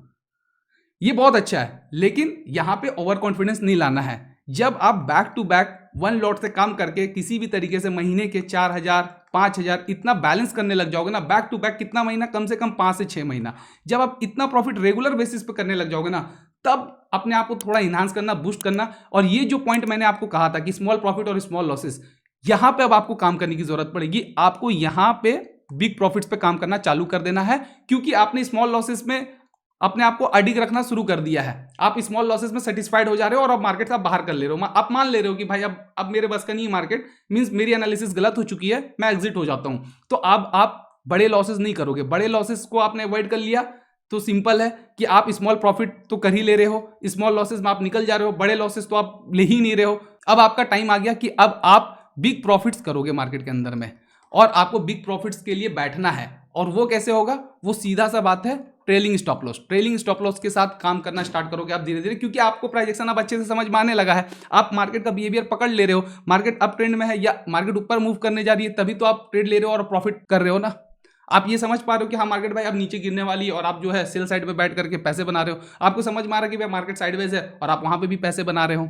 ये बहुत अच्छा है। लेकिन यहां पे ओवर कॉन्फिडेंस नहीं लाना है। जब आप बैक टू बैक 1 लॉट से काम करके किसी भी तरीके से महीने के 4000 5000 इतना बैलेंस करने लग जाओगे ना, बैक टू बैक कितना महीना, कम से कम 5 से 6 महीना, जब आप इतना प्रॉफिट रेगुलर बेसिस पे करने लग जाओगे ना, तब अपने आप को थोड़ा इनहांस करना, बूस्ट करना। और ये जो पॉइंट मैंने आपको कहा था कि स्मॉल प्रॉफिट और स्मॉल लॉसेस, यहां पे अब आपको काम करने की जरूरत पड़ेगी। आपको यहां पे बिग प्रॉफिट्स पे काम करना चालू कर देना है, क्योंकि आपने स्मॉल लॉसेस में अपने आप को अडिग रखना शुरू कर दिया है। आप स्मॉल लॉसेस में सेटिस्फाइड हो जा रहे हो और अब मार्केट से आप बाहर कर ले रहे हो। आप मान ले रहे हो कि भाई अब मेरे बस का नहीं है मार्केट, मींस मेरी एनालिसिस गलत हो चुकी है, मैं एग्जिट हो जाता हूं। तो अब आप बड़े लॉसेस नहीं करोगे। बड़े लॉसेस को आपने अवॉइड कर लिया तो सिंपल है कि आप स्मॉल प्रॉफिट तो कर ही ले रहे हो, स्मॉल लॉसेस में आप निकल जा रहे हो, बड़े लॉसेस तो आप ले ही नहीं रहे हो। अब आपका टाइम आ गया कि अब आप बिग प्रॉफिट्स करोगे मार्केट के अंदर में, और आपको बिग प्रॉफिट्स के लिए बैठना है। और वो कैसे होगा? वो सीधा सा बात है, trailing stop loss. Trailing stop loss के साथ काम करना स्टार्ट करोगे आप धीरे धीरे, क्योंकि आपको प्राइजेक्शन अब अच्छे से समझ में आने लगा है। आप मार्केट का बिहेवियर पकड़ ले रहे हो, मार्केट अप ट्रेंड में है या मार्केट ऊपर मूव करने जा रही है, तभी तो आप ट्रेड ले रहे हो और प्रॉफिट कर रहे हो ना। आप ये समझ पा रहे हो कि हाँ मार्केट भाई अब नीचे गिरने वाली है, और आप जो है सेल साइड पे बैठ करके पैसे बना रहे हो। आपको समझ में आ रहा है कि भाई मार्केट साइडवेज है और आप वहां पे भी पैसे बना रहे हो।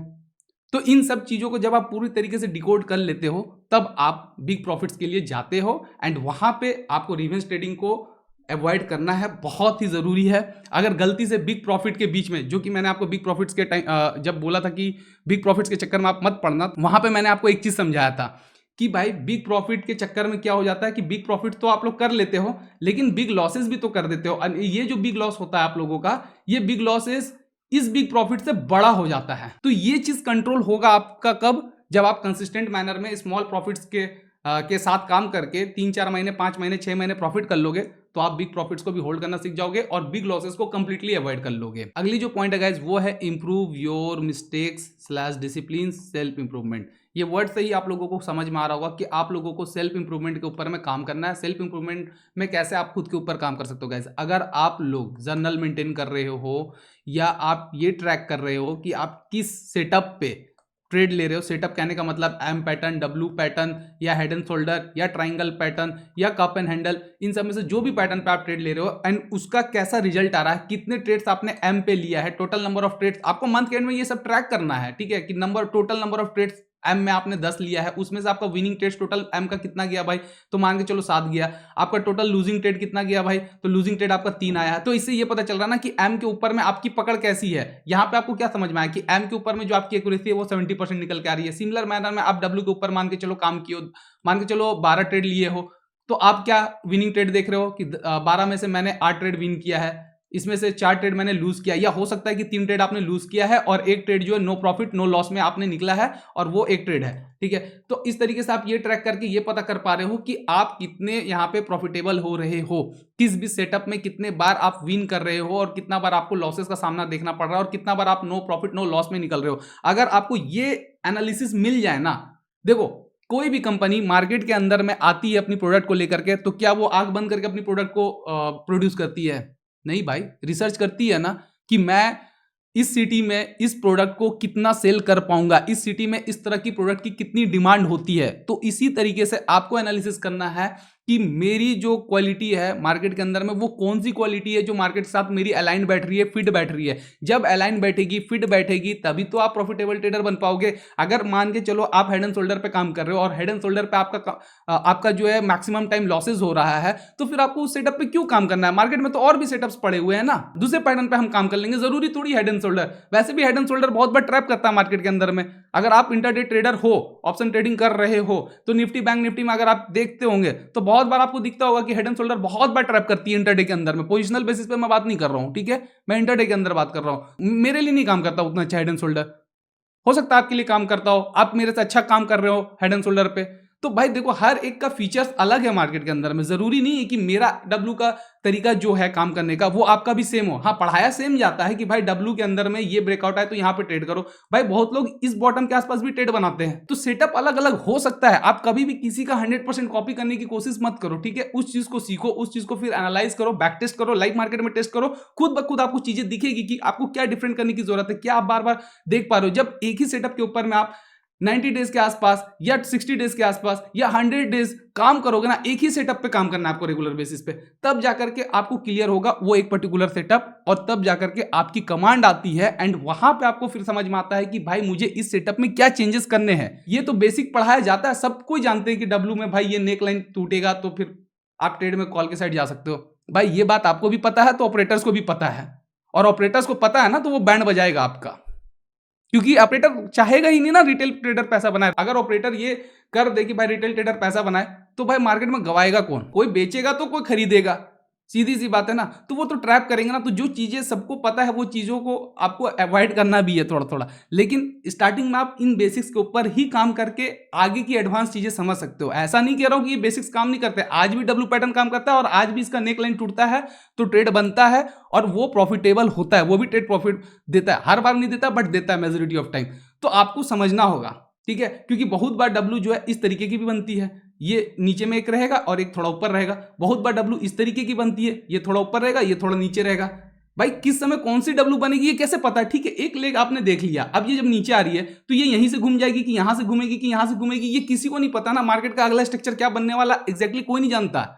तो इन सब चीजों को जब आप पूरी तरीके से डिकोड कर लेते हो, तब आप बिग प्रॉफिट्स के लिए जाते हो। एंड वहां पे आपको रिवेंज ट्रेडिंग को अवॉइड करना है, बहुत ही जरूरी है। अगर गलती से बिग प्रॉफिट के बीच में, जो कि मैंने आपको बिग प्रॉफिट्स के टाइम जब बोला था कि बिग प्रॉफिट्स के चक्कर में आप मत पड़ना, वहां पे मैंने आपको एक चीज समझाया था कि भाई बिग प्रॉफिट के चक्कर में क्या हो जाता है कि बिग प्रॉफिट तो आप लोग कर लेते हो, लेकिन बिग लॉसेस भी तो कर देते हो। ये जो बिग लॉस होता है आप लोगों का, ये बिग लॉसेस इस बिग प्रॉफिट से बड़ा हो जाता है। तो ये चीज कंट्रोल होगा आपका कब? जब आप कंसिस्टेंट मैनर में स्मॉल प्रॉफिट्स के साथ काम करके 3-4 महीने 5 महीने 6 महीने प्रॉफिट कर लोगे, तो आप बिग प्रॉफिट्स को भी होल्ड करना सीख जाओगे और बिग लॉसेस को कंप्लीटली अवॉइड कर लोगे। अगली जो पॉइंट है गाइस, वो है improve your mistakes / discipline self improvement. ये वर्ड से ही आप लोगों को समझ में आ रहा होगा कि आप लोगों को सेल्फ इंप्रूवमेंट के ऊपर में काम करना है। सेल्फ इंप्रूवमेंट में कैसे आप खुद के ऊपर काम कर सकते हो गाइस? अगर आप लोग जर्नल मेंटेन कर रहे हो, या आप ये ट्रैक कर रहे हो कि आप किस सेटअप पे ट्रेड ले रहे हो, सेटअप कहने का मतलब एम पैटर्न, डब्ल्यू पैटर्न, या हेड एंड शोल्डर, या ट्राइंगल पैटर्न, या कप एंड हैंडल, इन सब में से जो भी पैटर्न पे आप ट्रेड ले रहे हो, एंड उसका कैसा रिजल्ट आ रहा है, कितने ट्रेड्स आपने एम पे लिया है, टोटल नंबर ऑफ ट्रेड्स आपको मंथ के एंड में ये सब ट्रैक करना है, ठीक है, कि टोटल नंबर ऑफ ट्रेड्स एम में आपने 10 लिया है, उसमें से आपका विनिंग ट्रेड टोटल एम का कितना गया भाई? तो मान के चलो 7 गया। आपका टोटल लूजिंग ट्रेड कितना गया भाई? तो लूजिंग ट्रेड आपका 3 आया है। तो इससे ये पता चल रहा है ना कि एम के ऊपर में आपकी पकड़ कैसी है। यहां पे आपको क्या समझ में आया कि एम के ऊपर में जो आपकी एक्यूरेसी है वो 70% निकल के आ रही है। सिमिलर मैनर में आप डब्ल्यू के ऊपर मान के चलो काम किए, मान के चलो 12 ट्रेड लिए हो, तो आप क्या विनिंग ट्रेड देख रहे हो कि 12 में से मैंने 8 ट्रेड विन किया है, इसमें से 4 ट्रेड मैंने लूज किया, या हो सकता है कि 3 ट्रेड आपने लूज किया है और एक ट्रेड जो है नो प्रॉफिट नो लॉस में आपने निकला है, और वो एक ट्रेड है, ठीक है। तो इस तरीके से आप ये ट्रैक करके ये पता कर पा रहे हो कि आप कितने यहाँ पे प्रॉफिटेबल हो रहे हो, किस भी सेटअप में कितने बार आप विन कर रहे हो, और कितना बार आपको लॉसेस का सामना देखना पड़ रहा है, और कितना बार आप नो प्रॉफिट नो लॉस में निकल रहे हो। अगर आपको ये एनालिसिस मिल जाए ना, देखो कोई भी कंपनी मार्केट के अंदर में आती है अपनी प्रोडक्ट को लेकर के, तो क्या वो आंख बंद करके अपनी प्रोडक्ट को प्रोड्यूस करती है? नहीं भाई, रिसर्च करती है ना कि मैं इस सिटी में इस प्रोडक्ट को कितना सेल कर पाऊंगा, इस सिटी में इस तरह की प्रोडक्ट की कितनी डिमांड होती है। तो इसी तरीके से आपको एनालिसिस करना है कि मेरी जो क्वालिटी है मार्केट के अंदर में, वो कौन सी क्वालिटी है जो मार्केट के साथ मेरी अलाइन बैठ रही है, फिट बैठ रही है। जब अलाइन बैठेगी, फिट बैठेगी, तभी तो आप प्रॉफिटेबल ट्रेडर बन पाओगे। अगर मान के चलो आप हेड एंड शोल्डर पे काम कर रहे हो और हेड एंड शोल्डर पे आपका जो है मैक्सिमम टाइम लॉसेज हो रहा है, तो फिर आपको उस सेटअप पे क्यों काम करना है? मार्केट में तो और भी सेटअप्स पड़े हुए हैं ना, दूसरे पैटर्न पे हम काम कर लेंगे, जरूरी थोड़ी हेड एंड शोल्डर। वैसे भी हेड एंड शोल्डर बहुत बार ट्रैप करता है मार्केट के अंदर में। अगर आप इंटरडे ट्रेडर हो, ऑप्शन ट्रेडिंग कर रहे हो, तो निफ्टी बैंक निफ्टी में अगर आप देखते होंगे तो बहुत बार आपको दिखता होगा कि हेड एंड शोल्डर बहुत बार ट्रैप करती है इंटरडे के अंदर में। पोजिशनल बेसिस पे मैं बात नहीं कर रहा हूं, ठीक है, मैं इंटरडे के अंदर बात कर रहा हूं। मेरे लिए नहीं काम करता उतना अच्छा हेड एंड शोल्डर, हो सकता है आपके लिए काम करता हो, आप मेरे से अच्छा काम कर रहे हो हेड एंड शोल्डर पे। तो भाई देखो, हर एक का फीचर्स अलग है मार्केट के अंदर में। जरूरी नहीं है कि मेरा डब्लू का तरीका जो है काम करने का वो आपका भी सेम हो। हाँ, पढ़ाया सेम जाता है कि भाई डब्लू के अंदर में ये ब्रेकआउट है तो यहाँ पे ट्रेड करो। भाई बहुत लोग इस बॉटम के आसपास भी ट्रेड बनाते हैं, तो सेटअप अलग अलग हो सकता है। आप कभी भी किसी का 100% कॉपी करने की कोशिश मत करो, ठीक है। उस चीज को सीखो, उस चीज को फिर एनालाइज करो, बैक टेस्ट करो, लाइव मार्केट में टेस्ट करो। खुद ब खुद आपको चीजें दिखेगी कि आपको क्या डिफरेंट करने की जरूरत है, क्या आप बार बार देख पा रहे हो। जब एक ही सेटअप के ऊपर में आप 90 डेज के आसपास या 60 डेज के आसपास या 100 डेज काम करोगे ना, एक ही सेटअप पे काम करना है आपको रेगुलर बेसिस पे, तब जाकर के आपको क्लियर होगा वो एक पर्टिकुलर सेटअप, और तब जाकर के आपकी कमांड आती है एंड वहां पे आपको फिर समझ में आता है कि भाई मुझे इस सेटअप में क्या चेंजेस करने हैं। ये तो बेसिक पढ़ाया जाता है, सब कोई जानते हैं कि डब्लू में भाई ये नेक लाइन टूटेगा तो फिर आप ट्रेड में कॉल के साइड जा सकते हो। भाई ये बात आपको भी पता है तो ऑपरेटर्स को भी पता है, और ऑपरेटर्स को पता है ना तो वो बैंड बजाएगा आपका, क्योंकि ऑपरेटर चाहेगा ही नहीं ना रिटेल ट्रेडर पैसा बनाए। अगर ऑपरेटर ये कर दे कि भाई रिटेल ट्रेडर पैसा बनाए, तो भाई मार्केट में गवाएगा कौन? कोई बेचेगा तो कोई खरीदेगा, सीधी सी बात है ना। तो वो तो ट्रैप करेंगे ना। तो जो चीजें सबको पता है वो चीजों को आपको अवॉइड करना भी है थोड़ा थोड़ा, लेकिन स्टार्टिंग में आप इन बेसिक्स के ऊपर ही काम करके आगे की एडवांस चीजें समझ सकते हो। ऐसा नहीं कह रहा हूं कि ये बेसिक्स काम नहीं करते, आज भी डब्ल्यू पैटर्न काम करता है और आज भी इसका नेक लाइन टूटता है तो ट्रेड बनता है और वो प्रॉफिटेबल होता है, वो भी ट्रेड प्रॉफिट देता है। हर बार नहीं देता बट देता है मेजोरिटी ऑफ टाइम। तो आपको समझना होगा, ठीक है, क्योंकि बहुत बार डब्ल्यू जो है इस तरीके की भी बनती है, ये नीचे में एक रहेगा और एक थोड़ा ऊपर रहेगा। बहुत बार डब्ल्यू इस तरीके की बनती है, ये थोड़ा ऊपर रहेगा, ये थोड़ा नीचे रहेगा। भाई किस समय कौन सी डब्ल्यू बनेगी ये कैसे पता है? ठीक है, एक लेग आपने देख लिया, अब ये जब नीचे आ रही है तो ये यहीं से घूम जाएगी कि यहां से घूमेगी कि यहां से घूमेगी, ये किसी को नहीं पता ना। मार्केट का अगला स्ट्रक्चर क्या बनने वाला एग्जैक्टली कोई नहीं जानता।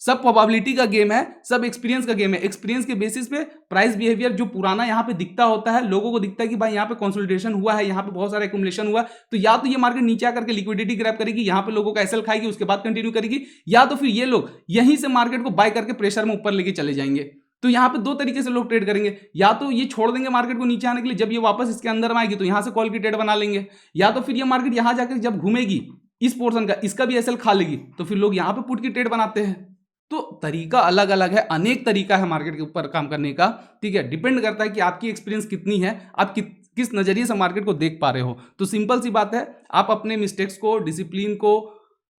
सब प्रोबेबिलिटी का गेम है, सब एक्सपीरियंस का गेम है। एक्सपीरियंस के बेसिस पे प्राइस बिहेवियर जो पुराना यहाँ पे दिखता होता है, लोगों को दिखता है कि भाई यहाँ पे कंसोलिडेशन हुआ है, यहाँ पे बहुत सारा एक्युमुलेशन हुआ, तो या तो ये मार्केट नीचे आकर के लिक्विडिटी ग्रैब करेगी, यहाँ पे लोगों का एसएल खाएगी, उसके बाद कंटिन्यू करेगी, या तो फिर ये लोग यहीं से मार्केट को बाय करके प्रेशर में ऊपर लेके चले जाएंगे। तो यहाँ पे दो तरीके से लोग ट्रेड करेंगे, या तो ये छोड़ देंगे मार्केट को नीचे आने के लिए, जब ये वापस इसके अंदर में आएगी तो यहाँ से कॉल की ट्रेड बना लेंगे, या तो फिर ये मार्केट यहाँ जाकर जब घूमेगी इस पोर्शन का, इसका भी एसएल खा लेगी, तो फिर लोग यहाँ पे पुट की ट्रेड बनाते हैं। तो तरीका अलग अलग है, अनेक तरीका है मार्केट के ऊपर काम करने का, ठीक है। डिपेंड करता है कि आपकी एक्सपीरियंस कितनी है, आप किस नजरिए से मार्केट को देख पा रहे हो। तो सिंपल सी बात है, आप अपने मिस्टेक्स को, डिसिप्लिन को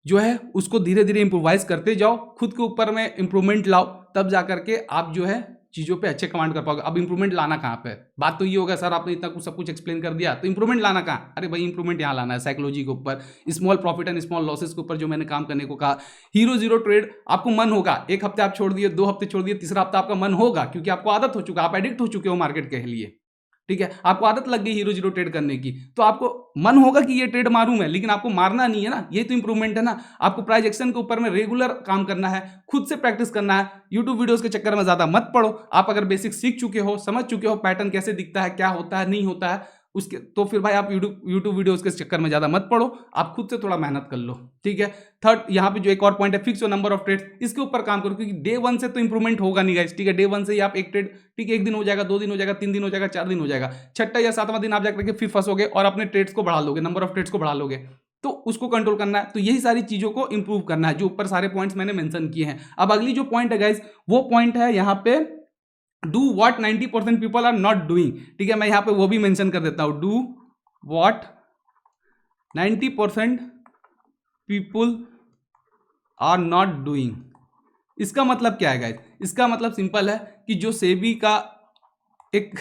जो है उसको धीरे धीरे इंप्रूवाइज करते जाओ, खुद के ऊपर में इंप्रूवमेंट लाओ, तब जाकर के आप जो है चीज़ों पे अच्छे कमांड कर पाओगे। अब इंप्रूवमेंट लाना कहाँ पे? बात तो ये होगा सर आपने इतना कुछ सब कुछ एक्सप्लेन कर दिया, तो इंप्रूवमेंट लाना कहाँ? अरे भाई इंप्रूवमेंट यहाँ लाना है साइकोलॉजी के ऊपर, small profit and small losses के ऊपर जो मैंने काम करने को कहा। हीरो जीरो ट्रेड आपको मन होगा, एक हफ्ते आप छोड़ दिए, 2 हफ्ते छोड़ दिए, तीसरा हफ्ता आपका मन होगा, क्योंकि आपको आदत हो चुका, आप एडिक्ट हो चुके हो मार्केट के लिए, ठीक है। आपको आदत लग गई हीरो जीरो ट्रेड करने की, तो आपको मन होगा कि ये ट्रेड मारूं मैं, लेकिन आपको मारना नहीं है ना। ये तो इंप्रूवमेंट है ना। आपको प्राइस एक्शन के ऊपर में रेगुलर काम करना है, खुद से प्रैक्टिस करना है। यूट्यूब वीडियोस के चक्कर में ज्यादा मत पढ़ो। आप अगर बेसिक सीख चुके हो, समझ चुके हो पैटर्न कैसे दिखता है, क्या होता है, नहीं होता है उसके, तो फिर भाई आप यूट्यूब वीडियोस के चक्कर में ज्यादा मत पढ़ो, आप खुद से थोड़ा मेहनत कर लो, ठीक है। थर्ड, यहाँ पे जो एक और पॉइंट है, fix your number of trades, इसके ऊपर काम करो, क्योंकि डे 1 से तो इंप्रूवमेंट होगा नहीं गाइस, ठीक है। डे 1 से ही आप एक ट्रेड, ठीक है, 1 दिन हो जाएगा, 2 दिन हो जाएगा, 3 दिन हो जाएगा, 4 दिन हो जाएगा, छठा या 7वां दिन आप जाकर के फिर फंसोगे और अपने ट्रेड्स को बढ़ा लोगे, नंबर ऑफ ट्रेड्स को बढ़ा लोगे, तो उसको कंट्रोल करना है। तो यही सारी चीजों को इंप्रूव करना है, जो ऊपर सारे पॉइंट्स मैंने मेंशन किए हैं। अब अगली जो पॉइंट है गाइस, वो पॉइंट है यहाँ पे do what 90% people are not doing, ठीक है। मैं यहाँ पे वो भी मेंशन कर देता हूं, do what 90% people are not doing. इसका मतलब क्या है गाइस? इसका मतलब सिंपल है कि जो सेबी का एक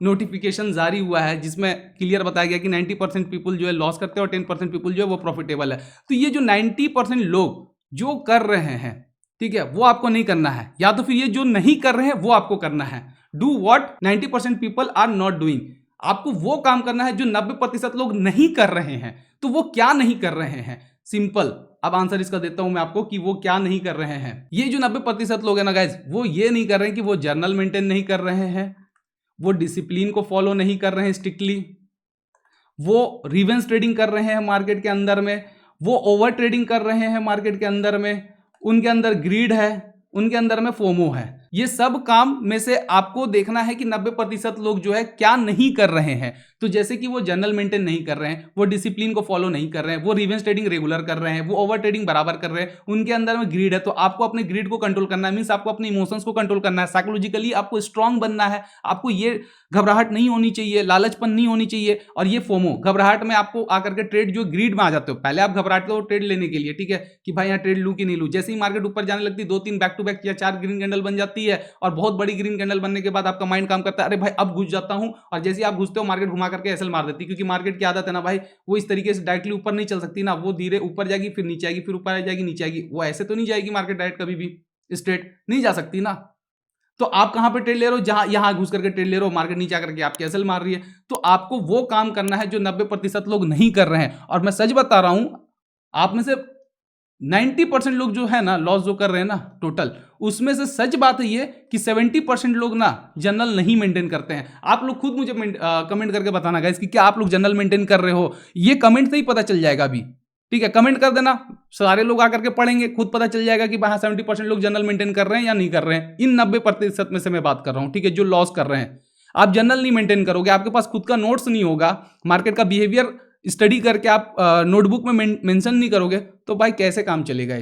नोटिफिकेशन जारी हुआ है जिसमें क्लियर बताया गया कि 90% पीपल जो है लॉस करते हैं और 10% पीपल जो है वो प्रॉफिटेबल है। तो ये जो 90% लोग जो कर रहे हैं, ठीक है, वो आपको नहीं करना है, या तो फिर ये जो नहीं कर रहे हैं वो आपको करना है। Do what 90% people are not doing, आपको वो काम करना है जो 90% लोग नहीं कर रहे हैं। तो वो क्या नहीं कर रहे हैं? सिंपल, अब आंसर इसका देता हूं मैं आपको कि वो क्या नहीं कर रहे हैं। ये जो 90% लोग हैं ना गाइज, वो ये नहीं कर रहे हैं कि वो जर्नल मेंटेन नहीं कर रहे हैं, वो डिसिप्लिन को फॉलो नहीं कर रहे हैं स्ट्रिक्टली, वो रिवेंस ट्रेडिंग कर रहे हैं मार्केट के अंदर में, वो ओवर ट्रेडिंग कर रहे हैं मार्केट के अंदर में, उनके अंदर ग्रीड है, उनके अंदर में फोमो है। ये सब काम में से आपको देखना है कि 90% लोग जो है क्या नहीं कर रहे हैं। तो जैसे कि वो जनरल मेंटेन नहीं कर रहे हैं, वो डिसिप्लिन को फॉलो नहीं कर रहे हैं, वो रिवेंज ट्रेडिंग रेगुलर कर रहे हैं, वो ओवर ट्रेडिंग बराबर कर रहे हैं, उनके अंदर में ग्रीड है। तो आपको अपने ग्रीड को कंट्रोल करना है, मींस आपको अपने इमोशंस को कंट्रोल करना है, साइकोलॉजिकली आपको स्ट्रांग बनना है, आपको ये घबराहट नहीं होनी चाहिए, लालचपन नहीं होनी चाहिए। और ये फोमो, घबराहट में आपको आकर के ट्रेड जो ग्रीड में आ जाते हो, पहले आप घबराते हो ट्रेड लेने के लिए, ठीक है, कि भाई यहाँ ट्रेड लूं कि नहीं लूं। जैसे ही मार्केट ऊपर जाने लगती है, 2-3 बैक टू बैक या 4 ग्रीन कैंडल बन जाती है, और बहुत बड़ी ग्रीन कैंडल बनने के बाद आपका माइंड काम करता है, अरे भाई अब घुस जाता हूं। और जैसे ही आप घुसते हो, मार्केट घुमा करके एसएल मार देती है, क्योंकि मार्केट की आदत है ना भाई, वो इस तरीके से डायरेक्टली ऊपर नहीं चल सकती ना, वो धीरे ऊपर जाएगी, फिर नीचे आएगी, फिर ऊपर आ जाएगी, नीचे आएगी। वो ऐसे तो नहीं जाएगी मार्केट, डायरेक्ट कभी भी स्ट्रेट नहीं जा सकती ना। तो आप कहां पे ट्रेड ले रहे हो, जहां यहां घुस करके ट्रेड ले रहे हो, मार्केट नीचे आकर के आपकी एसएल मार रही है। तो आपको वो काम करना है जो 90% लोग नहीं कर रहे हैं। और मैं सच बता रहा हूं, आप में से 90% लोग जो है ना लॉस जो कर रहे हैं ना टोटल, उसमें से सच बात है ये कि 70% लोग ना जनरल नहीं मेंटेन करते हैं। आप लोग खुद मुझे कमेंट करके बताना गाइस कि क्या आप लोग जनरल मेंटेन कर रहे हो। ये कमेंट से ही पता चल जाएगा अभी, ठीक है, कमेंट कर देना, सारे लोग आकर के पढ़ेंगे, खुद पता चल जाएगा कि हाँ 70% लोग जनरल मेंटेन कर रहे हैं या नहीं कर रहे हैं। इन 90% में से मैं बात कर रहा हूं, ठीक है, जो लॉस कर रहे हैं। आप जनरल नहीं मेंटेन करोगे, आपके पास खुद का नोट्स नहीं होगा, मार्केट का बिहेवियर स्टडी करके आप नोटबुक में मेंशन नहीं करोगे, तो भाई कैसे काम चलेगा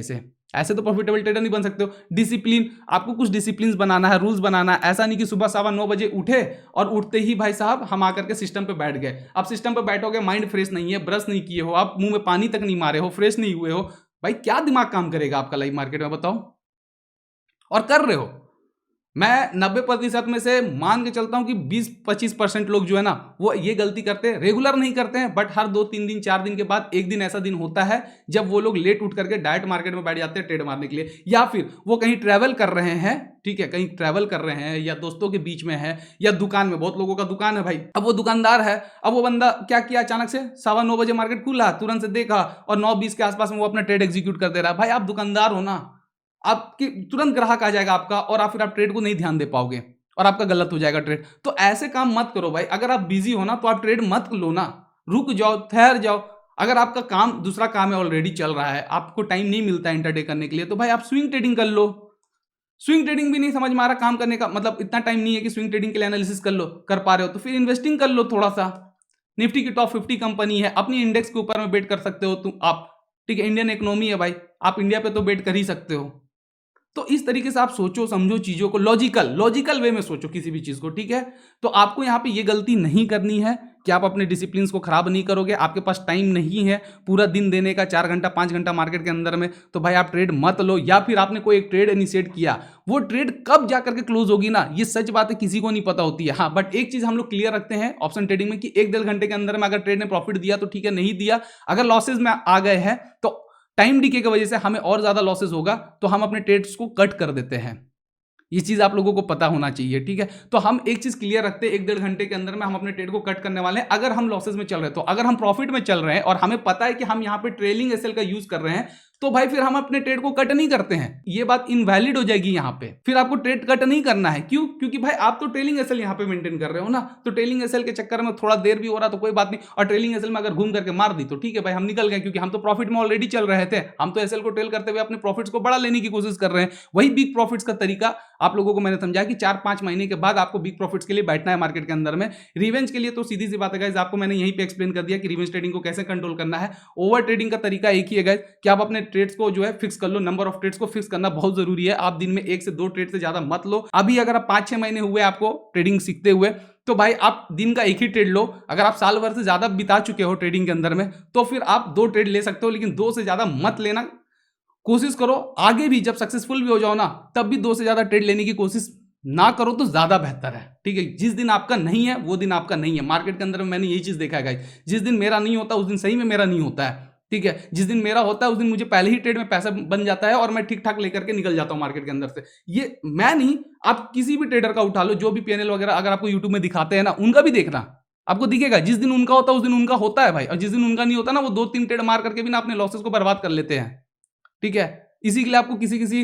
ऐसे तो प्रॉफिटेबल ट्रेडर नहीं बन सकते हो। डिसिप्लिन, आपको कुछ डिसिप्लिन बनाना है, रूल्स बनाना है। ऐसा नहीं कि सुबह 9:15 बजे उठे और उठते ही भाई साहब हम आकर के सिस्टम पे बैठ गए। आप सिस्टम पे बैठोगे, माइंड फ्रेश नहीं है, ब्रश नहीं किए हो, आप मुंह में पानी तक नहीं मारे हो, फ्रेश नहीं हुए हो, भाई क्या दिमाग काम करेगा आपका लाइव मार्केट में, बताओ। और कर रहे हो। मैं 90% में से मान के चलता हूं कि 20-25% लोग जो है ना वो ये गलती करते हैं, रेगुलर नहीं करते हैं, बट हर 2-3 दिन 4 दिन के बाद एक दिन ऐसा दिन होता है जब वो लोग लेट उठ करके डायरेक्ट मार्केट में बैठ जाते हैं ट्रेड मारने के लिए। या फिर वो कहीं ट्रैवल कर रहे हैं, ठीक है, कहीं ट्रैवल कर रहे हैं या दोस्तों के बीच में है या दुकान में, बहुत लोगों का दुकान है भाई, अब वो दुकानदार है, अब वो बंदा क्या किया, अचानक से 9:15 बजे मार्केट खुला, तुरंत से देखा और 9:20 के आसपास में वो अपना ट्रेड एग्जीक्यूट कर दे रहा है। भाई आप दुकानदार हो ना, आपके तुरंत ग्राहक आ जाएगा आपका और फिर आप ट्रेड को नहीं ध्यान दे पाओगे और आपका गलत हो जाएगा ट्रेड। तो ऐसे काम मत करो भाई। अगर आप बिजी हो ना तो आप ट्रेड मत लो ना, रुक जाओ, ठहर जाओ। अगर आपका काम दूसरा काम है, ऑलरेडी चल रहा है, आपको टाइम नहीं मिलता है इंटरडे करने के लिए, तो भाई आप स्विंग ट्रेडिंग कर लो। स्विंग ट्रेडिंग भी नहीं समझ में आ रहा काम करने का, मतलब इतना टाइम नहीं है कि स्विंग ट्रेडिंग के लिए एनालिसिस कर पा रहे हो, तो फिर इन्वेस्टिंग कर लो थोड़ा सा। निफ्टी की टॉप 50 कंपनी है, अपनी इंडेक्स के ऊपर में बेट कर सकते हो तुम आप, ठीक है, इंडियन इकोनॉमी है भाई, आप इंडिया पे तो बेट कर ही सकते हो। तो इस तरीके से आप सोचो समझो चीजों को, लॉजिकल वे में सोचो किसी भी चीज को, ठीक है। तो आपको यहां पे ये गलती नहीं करनी है कि आप अपने डिसिप्लिन को खराब नहीं करोगे। आपके पास टाइम नहीं है पूरा दिन देने का, 4 घंटा 5 घंटा मार्केट के अंदर में, तो भाई आप ट्रेड मत लो। या फिर आपने कोई एक ट्रेड इनिशिएट किया, वो ट्रेड कब जाकर के क्लोज होगी ना, ये सच बात है, किसी को नहीं पता होती है। हाँ, बट एक चीज हम लोग क्लियर रखते हैं ऑप्शन ट्रेडिंग में कि 1-1.5 घंटे के अंदर में अगर ट्रेड ने प्रॉफिट दिया तो ठीक है, नहीं दिया, अगर लॉसेज में आ गए हैं तो टाइम डीके की वजह से हमें और ज्यादा लॉसेस होगा, तो हम अपने ट्रेड्स को कट कर देते हैं। ये चीज आप लोगों को पता होना चाहिए, ठीक है। तो हम एक चीज क्लियर रखते हैं, 1-1.5 घंटे के अंदर में हम अपने ट्रेड को कट करने वाले हैं अगर हम लॉसेस में चल रहे हैं। तो अगर हम प्रॉफिट में चल रहे हैं और हमें पता है कि हम यहां पे ट्रेलिंग एसएल का यूज कर रहे हैं, तो भाई फिर हम अपने ट्रेड को कट नहीं करते हैं। ये बात इनवैलिड हो जाएगी यहां पे, फिर आपको ट्रेड कट नहीं करना है। क्यों? क्योंकि भाई आप तो ट्रेलिंग एसएल यहां पे मेंटेन कर रहे हो ना, तो ट्रेलिंग एसएल के चक्कर में थोड़ा देर भी हो रहा तो कोई बात नहीं, और ट्रेलिंग एसएल में अगर घूम करके मार दी तो ठीक है भाई, हम निकल गए, क्योंकि हम तो प्रॉफिट में ऑलरेडी चल रहे थे। हम तो एसएल को ट्रेल करते हुए अपने प्रॉफिट्स को बढ़ा लेने की कोशिश कर रहे हैं। वही बिग प्रॉफिट्स का तरीका आप लोगों को मैंने समझा कि 4-5 महीने के बाद आपको बिग प्रॉफिट्स के लिए बैठना है मार्केट के अंदर में। रिवेंज के लिए तो सीधी सी बात है गाइस, आपको मैंने यहीं पे एक्सप्लेन कर दिया कि रिवेंज ट्रेडिंग को कैसे कंट्रोल करना है। ओवर ट्रेडिंग का तरीका एक ही है गाइस कि आप अपने ट्रेड्स को जो है फिक्स कर लो, नंबर ऑफ ट्रेड्स को फिक्स करना बहुत जरूरी है। आप दिन में 1 से 2 ट्रेड से ज्यादा मत लो। अभी अगर आप 5-6 महीने हुए आपको ट्रेडिंग सीखते हुए, तो भाई आप दिन का एक ही ट्रेड लो। अगर आप साल भर से ज्यादा बिता चुके हो ट्रेडिंग के अंदर में, तो फिर आप 2 ट्रेड ले सकते हो, लेकिन 2 से ज्यादा मत लेना। कोशिश करो आगे भी जब सक्सेसफुल भी हो जाओ ना, तब भी 2 से ज्यादा ट्रेड लेने की कोशिश ना करो तो ज्यादा बेहतर है, ठीक है। जिस दिन आपका नहीं है वो दिन आपका नहीं है। मार्केट के अंदर में मैंने यही चीज देखा है गाइस, जिस दिन मेरा नहीं होता उस दिन सही में मेरा नहीं होता है, ठीक है। जिस दिन मेरा होता है उस दिन मुझे पहले ही ट्रेड में पैसा बन जाता है और मैं ठीक ठाक लेकर के निकल जाता हूं मार्केट के अंदर से। ये मैं नहीं, आप किसी भी ट्रेडर का उठा लो, जो भी पीएनएल वगैरह अगर आपको यूट्यूब में दिखाते हैं ना, उनका भी देखना, आपको दिखेगा जिस दिन उनका होता है उस दिन उनका होता है भाई, और जिस दिन उनका नहीं होता ना, वो 2-3 ट्रेड मार करके भी ना अपने लॉसेस को बर्बाद कर लेते हैं, ठीक है। इसी के लिए आपको किसी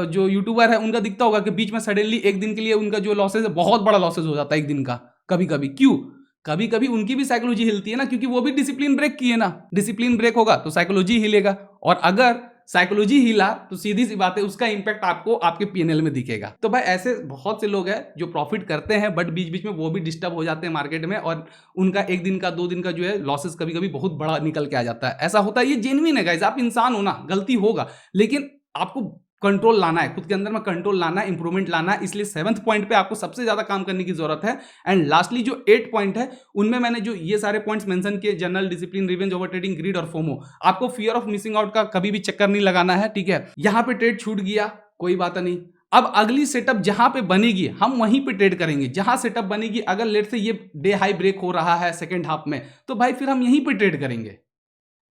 जो यूट्यूबर है उनका दिखता होगा कि बीच में सडनली एक दिन के लिए उनका जो लॉसेस है बहुत बड़ा लॉसेस हो जाता है एक दिन का, कभी कभी। क्यों? कभी कभी उनकी भी साइकोलॉजी हिलती है ना, क्योंकि वो भी डिसिप्लिन ब्रेक किए ना। डिसिप्लिन ब्रेक होगा तो साइकोलॉजी हिलेगा, और अगर साइकोलॉजी हिला तो सीधी सी बात है उसका इंपैक्ट आपको आपके पीएनएल में दिखेगा। तो भाई ऐसे बहुत से लोग हैं जो प्रॉफिट करते हैं बट बीच बीच में वो भी डिस्टर्ब हो जाते हैं मार्केट में, और उनका एक दिन का 2 दिन का जो है लॉसेस कभी कभी बहुत बड़ा निकल के आ जाता है। ऐसा होता है, ये जेन्युइन है गाइस, आप इंसान हो ना, गलती होगा, लेकिन आपको कंट्रोल लाना है, खुद के अंदर में कंट्रोल लाना है, इंप्रूवमेंट लाना है। इसलिए 7th पॉइंट पे आपको सबसे ज्यादा काम करने की जरूरत है। एंड लास्टली जो 8 पॉइंट है उनमें मैंने जो ये सारे पॉइंट्स मेंशन किए, journal, discipline, revenge, over trading, greed और फोमो, आपको फियर ऑफ मिसिंग आउट का कभी भी चक्कर नहीं लगाना है, ठीक है। यहां पे ट्रेड छूट गया कोई बात नहीं, अब अगली सेटअप जहां पे बनेगी हम वहीं पे ट्रेड करेंगे, जहां सेटअप बनेगी। अगर लेट से ये डे हाई ब्रेक हो रहा है सेकंड हाफ में तो भाई फिर हम यहीं पे ट्रेड करेंगे।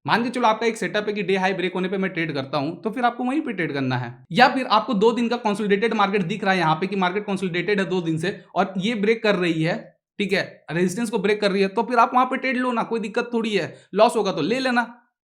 मान के चलो आपका एक सेटअप है कि डे हाई ब्रेक होने पे मैं ट्रेड करता हूं, तो फिर आपको वहीं पे ट्रेड करना है। या फिर आपको 2 दिन का कंसोलिडेटेड मार्केट दिख रहा है यहां पे कि मार्केट कंसोलिडेटेड है 2 दिन से और ये ब्रेक कर रही है, ठीक है, रेजिस्टेंस को ब्रेक कर रही है, तो फिर आप वहां पे ट्रेड लो ना, कोई दिक्कत थोड़ी है। लॉस होगा तो ले लेना,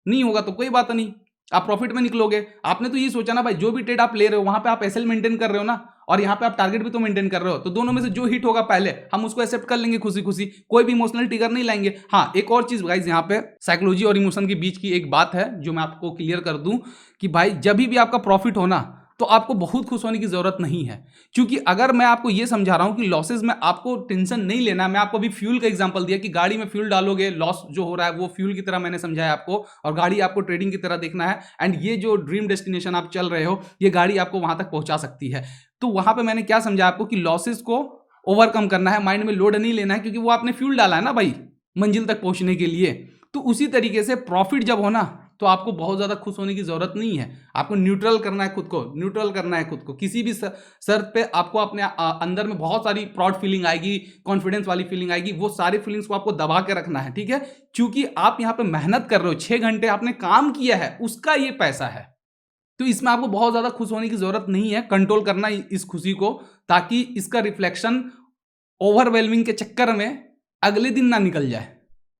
नहीं होगा तो कोई बात नहीं, आप प्रॉफिट में निकलोगे। आपने तो ये सोचा ना भाई जो भी ट्रेड आप ले रहे हो वहां पे आप एसएल मेंटेन कर रहे हो ना, और यहाँ पे आप टारगेट भी तो मेंटेन कर रहे हो, तो दोनों में से जो हिट होगा पहले हम उसको एक्सेप्ट कर लेंगे खुशी खुशी, कोई भी इमोशनल ट्रिगर नहीं लाएंगे। हाँ, एक और चीज गाइस, यहाँ पे साइकोलॉजी और इमोशन के बीच की एक बात है जो मैं आपको क्लियर कर दूं कि भाई जब भी आपका प्रॉफिट हो ना तो आपको बहुत खुश होने की जरूरत नहीं है, क्योंकि अगर मैं आपको यह समझा रहा हूं कि लॉसेस में आपको टेंशन नहीं लेना। मैं आपको अभी फ्यूल का एग्जांपल दिया कि गाड़ी में फ्यूल डालोगे, लॉस जो हो रहा है वो फ्यूल की तरह मैंने समझाया आपको, और गाड़ी आपको ट्रेडिंग की तरह देखना है। एंड ये जो ड्रीम डेस्टिनेशन आप चल रहे हो ये गाड़ी आपको वहां तक पहुंचा सकती है। तो वहां पर मैंने क्या समझा आपको कि लॉसेस को ओवरकम करना है, माइंड में लोड नहीं लेना है, क्योंकि वो आपने फ्यूल डाला है ना भाई मंजिल तक पहुंचने के लिए। तो उसी तरीके से प्रॉफिट जब हो ना तो आपको बहुत ज्यादा खुश होने की जरूरत नहीं है, आपको न्यूट्रल करना है खुद को, न्यूट्रल करना है खुद को। किसी भी शर्त पे आपको अपने अंदर में बहुत सारी प्राउड फीलिंग आएगी, कॉन्फिडेंस वाली फीलिंग आएगी, वो सारी फीलिंग्स को आपको दबा के रखना है, ठीक है। क्योंकि आप यहाँ पे मेहनत कर रहे हो, 6 घंटे आपने काम किया है, उसका ये पैसा है। तो इसमें आपको बहुत ज्यादा खुश होने की जरूरत नहीं है, कंट्रोल करना इस खुशी को, ताकि इसका रिफ्लेक्शन ओवरवेलमिंग के चक्कर में अगले दिन ना निकल जाए,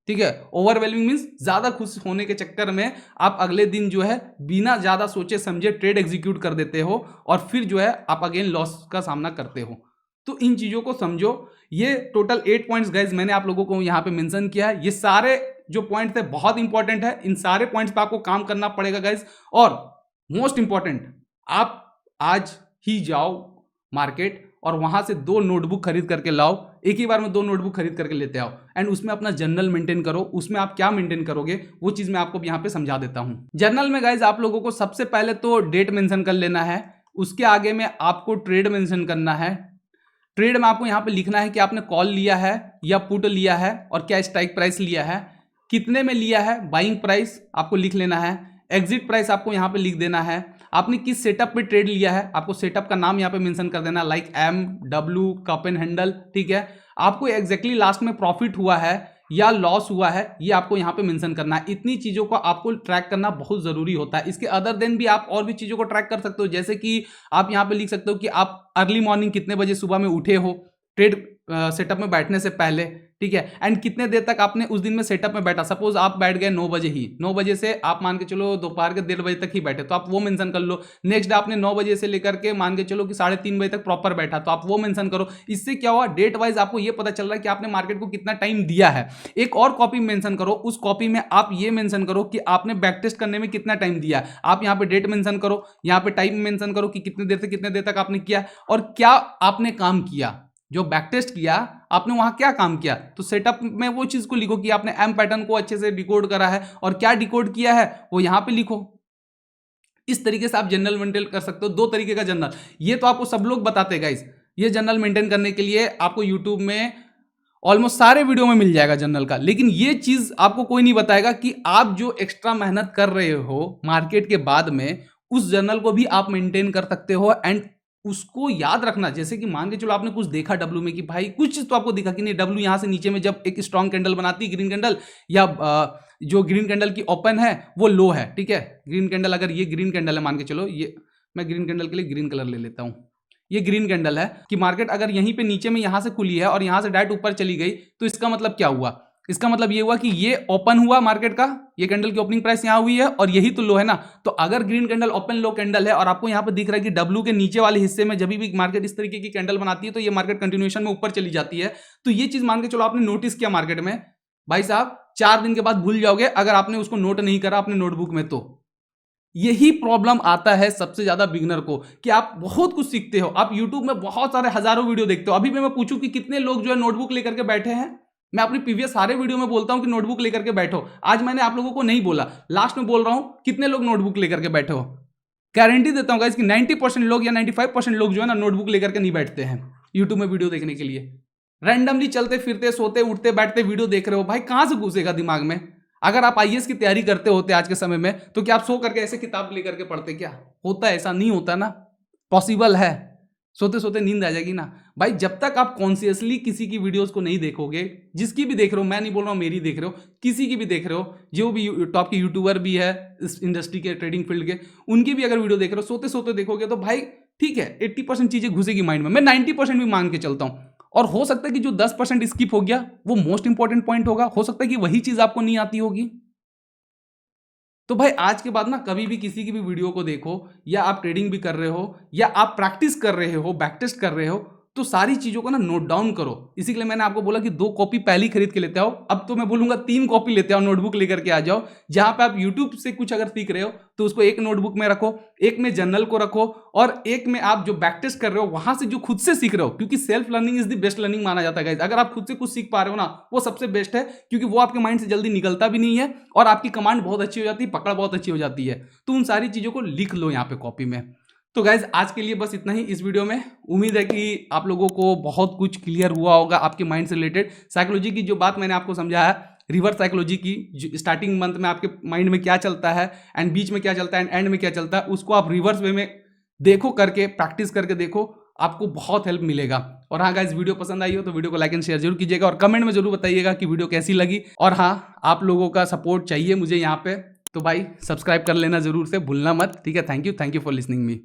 ठीक है। ओवरवेलमिंग मींस ज्यादा खुश होने के चक्कर में आप अगले दिन जो है बिना ज्यादा सोचे समझे ट्रेड एग्जीक्यूट कर देते हो और फिर जो है आप अगेन लॉस का सामना करते हो। तो इन चीजों को समझो। ये टोटल 8 पॉइंट्स गाइज मैंने आप लोगों को यहां पे मेंशन किया है। ये सारे जो पॉइंट थे बहुत इंपॉर्टेंट है, इन सारे पॉइंट्स पे आपको काम करना पड़ेगा गाइज। और मोस्ट इंपॉर्टेंट, आप आज ही जाओ मार्केट और वहां से 2 नोटबुक खरीद करके लाओ, एक ही बार में 2 नोटबुक खरीद करके लेते आओ, एंड उसमें अपना जर्नल मेंटेन करो। उसमें आप क्या मेंटेन करोगे वो चीज मैं आपको यहां पे समझा देता हूं। जर्नल में गाइज आप लोगों को सबसे पहले तो डेट मेंशन कर लेना है, उसके आगे में आपको ट्रेड मेंशन करना है। ट्रेड में आपको यहां पे लिखना है कि आपने कॉल लिया है या पुट लिया है और क्या स्ट्राइक प्राइस लिया है, कितने में लिया है, बाइंग प्राइस आपको लिख लेना है, एग्जिट प्राइस आपको यहां पे लिख देना है, आपने किस सेटअप पे ट्रेड लिया है आपको सेटअप का नाम यहां पे मेंशन कर देना, like MW cup and handle, ठीक है। आपको एग्जैक्टली लास्ट में प्रॉफिट हुआ है या लॉस हुआ है ये आपको यहां पे मेंशन करना है। इतनी चीजों को आपको ट्रैक करना बहुत जरूरी होता है। इसके अदर देन भी आप और भी चीजों को ट्रैक कर सकते हो, जैसे कि आप यहां पे लिख सकते हो कि आप अर्ली मॉर्निंग कितने बजे सुबह में उठे हो ट्रेड सेटअप में बैठने से पहले, ठीक है। एंड कितने देर तक आपने उस दिन में सेटअप में बैठा। सपोज आप बैठ गए 9 बजे ही, 9 बजे से आप मान के चलो दोपहर के 1:30 बजे तक ही बैठे, तो आप वो मेंशन कर लो। नेक्स्ट डे आपने 9 बजे से लेकर के मान के चलो कि 3:30 बजे तक प्रॉपर बैठा, तो आप वो मेंशन करो। इससे क्या हुआ, डेट वाइज आपको ये पता चल रहा है कि आपने मार्केट को कितना टाइम दिया है। एक और कॉपी मेंशन करो, उस कॉपी में आप ये मेंशन करो कि आपने बैक टेस्ट करने में कितना टाइम दिया। आप यहाँ पे डेट मेंशन करो, यहाँ पे टाइम मेंशन करो कि कितने देर से कितने देर तक आपने किया और क्या आपने काम किया। जो बैक टेस्ट किया आपने वहां क्या काम किया, तो सेटअप में वो चीज को लिखो कि आपने एम पैटर्न को अच्छे से डिकोड करा है और क्या डिकोड किया है वो यहां पे लिखो। इस तरीके से आप जर्नल मेंटेन कर सकते हो। 2 तरीके का जर्नल, ये तो आपको सब लोग बताते हैं गाइस। ये जर्नल मेंटेन करने के लिए आपको यूट्यूब में ऑलमोस्ट सारे वीडियो में मिल जाएगा जर्नल का, लेकिन ये चीज आपको कोई नहीं बताएगा कि आप जो एक्स्ट्रा मेहनत कर रहे हो मार्केट के बाद में उस जर्नल को भी आप मेंटेन कर सकते हो। एंड उसको याद रखना, जैसे कि मान के चलो आपने कुछ देखा डब्ल्यू में कि भाई कुछ चीज तो आपको दिखा कि नहीं, डब्ल्यू यहां से नीचे में जब एक स्ट्रॉन्ग कैंडल बनाती है ग्रीन कैंडल, या जो ग्रीन कैंडल की ओपन है वो लो है, ठीक है। ग्रीन कैंडल, अगर ये ग्रीन कैंडल है मान के चलो, ये मैं ग्रीन कैंडल के लिए ग्रीन कलर ले लेता हूं, ये ग्रीन कैंडल है कि मार्केट अगर यहीं पे नीचे में यहां से खुली है और यहां से डायरेक्ट ऊपर चली गई, तो इसका मतलब क्या हुआ, इसका मतलब ये हुआ कि ये ओपन हुआ मार्केट का, ये कैंडल की ओपनिंग प्राइस यहां हुई है और यही तो लो है ना। तो अगर ग्रीन कैंडल ओपन लो कैंडल है और आपको यहां पे दिख रहा है कि डब्ल्यू के नीचे वाले हिस्से में जब भी मार्केट इस तरीके की कैंडल बनाती है तो ये मार्केट कंटिन्यूएशन में ऊपर चली जाती है। तो ये चीज मान के चलो आपने नोटिस किया मार्केट में, भाई साहब 4 दिन के बाद भूल जाओगे अगर आपने उसको नोट नहीं करा अपने नोटबुक में। तो यही प्रॉब्लम आता है सबसे ज्यादा बिगनर को कि आप बहुत कुछ सीखते हो, आप यूट्यूब में बहुत सारे हजारों वीडियो देखते हो। अभी भी मैं पूछूं कि कितने लोग जो है नोटबुक लेकर के बैठे हैं, मैं अपनी प्रीवियस सारे वीडियो में बोलता हूं कि नोटबुक लेकर के बैठो। आज मैंने आप लोगों को नहीं बोला, लास्ट में बोल रहा हूं कितने लोग नोटबुक लेकर के बैठे हो। गारंटी देता हूं गाइस कि 90% लोग या 95% लोग जो है ना नोटबुक लेकर के नहीं बैठते हैं यूट्यूब में वीडियो देखने के लिए। रैंडमली चलते फिरते सोते उठते बैठते वीडियो देख रहे हो, भाई कहां से घुसेगा दिमाग में। अगर आप आईएएस की तैयारी करते होते आज के समय में, तो क्या आप सो करके ऐसे किताब लेकर के पढ़ते? क्या होता है? ऐसा नहीं होता ना, पॉसिबल है? सोते सोते नींद आ जाएगी ना भाई। जब तक आप कॉन्शियसली किसी की वीडियोस को नहीं देखोगे, जिसकी भी देख रहे हो, मैं नहीं बोल रहा हूं मेरी देख रहे हो, किसी की भी देख रहे हो, जो भी टॉप के यूट्यूबर भी है इस इंडस्ट्री के, ट्रेडिंग फील्ड के, उनकी भी अगर वीडियो देख रहे हो, सोते सोते देखोगे तो भाई ठीक है 80% चीजें घुसेगी माइंड में। मैं 90% भी मान के चलता हूं, और हो सकता है कि जो 10% स्किप हो गया वो मोस्ट इंपॉर्टेंट पॉइंट होगा, हो सकता है कि वही चीज आपको नहीं आती होगी। तो भाई आज के बाद ना कभी भी किसी की भी वीडियो को देखो, या आप ट्रेडिंग भी कर रहे हो या आप प्रैक्टिस कर रहे हो, बैक टेस्ट कर रहे हो, तो सारी चीजों को ना नोट डाउन करो। इसी के लिए मैंने आपको बोला कि 2 कॉपी पहले ही खरीद के लेते आओ। अब तो मैं बोलूंगा 3 कॉपी लेते आओ, नोटबुक लेकर के आ जाओ। जहां पे आप यूट्यूब से कुछ अगर सीख रहे हो तो उसको एक नोटबुक में रखो, एक में जर्नल को रखो, और एक में आप जो बैक टेस्ट कर रहे हो वहां से जो खुद से सीख रहे हो, क्योंकि self learning is the best learning माना जाता है गाइस। अगर आप खुद से कुछ सीख पा रहे हो ना, वो सबसे बेस्ट है, क्योंकि वो आपके माइंड से जल्दी निकलता भी नहीं है और आपकी कमांड बहुत अच्छी हो जाती है, पकड़ बहुत अच्छी हो जाती है। तो उन सारी चीजों को लिख लो यहाँ पे कॉपी में। तो गाइज आज के लिए बस इतना ही इस वीडियो में। उम्मीद है कि आप लोगों को बहुत कुछ क्लियर हुआ होगा आपके माइंड से रिलेटेड। साइकोलॉजी की जो बात मैंने आपको समझाया, रिवर्स साइकोलॉजी की, स्टार्टिंग मंथ में आपके माइंड में क्या चलता है एंड बीच में क्या चलता है एंड में क्या चलता है, उसको आप रिवर्स वे में देखो, करके प्रैक्टिस करके देखो, आपको बहुत हेल्प मिलेगा। और हाँ गाइज, वीडियो पसंद आई हो तो वीडियो को लाइक एंड शेयर जरूर कीजिएगा, और कमेंट में जरूर बताइएगा कि वीडियो कैसी लगी। और हाँ, आप लोगों का सपोर्ट चाहिए मुझे यहाँ पे, तो भाई सब्सक्राइब कर लेना जरूर से भूलना मत, ठीक है। Thank you for listening me.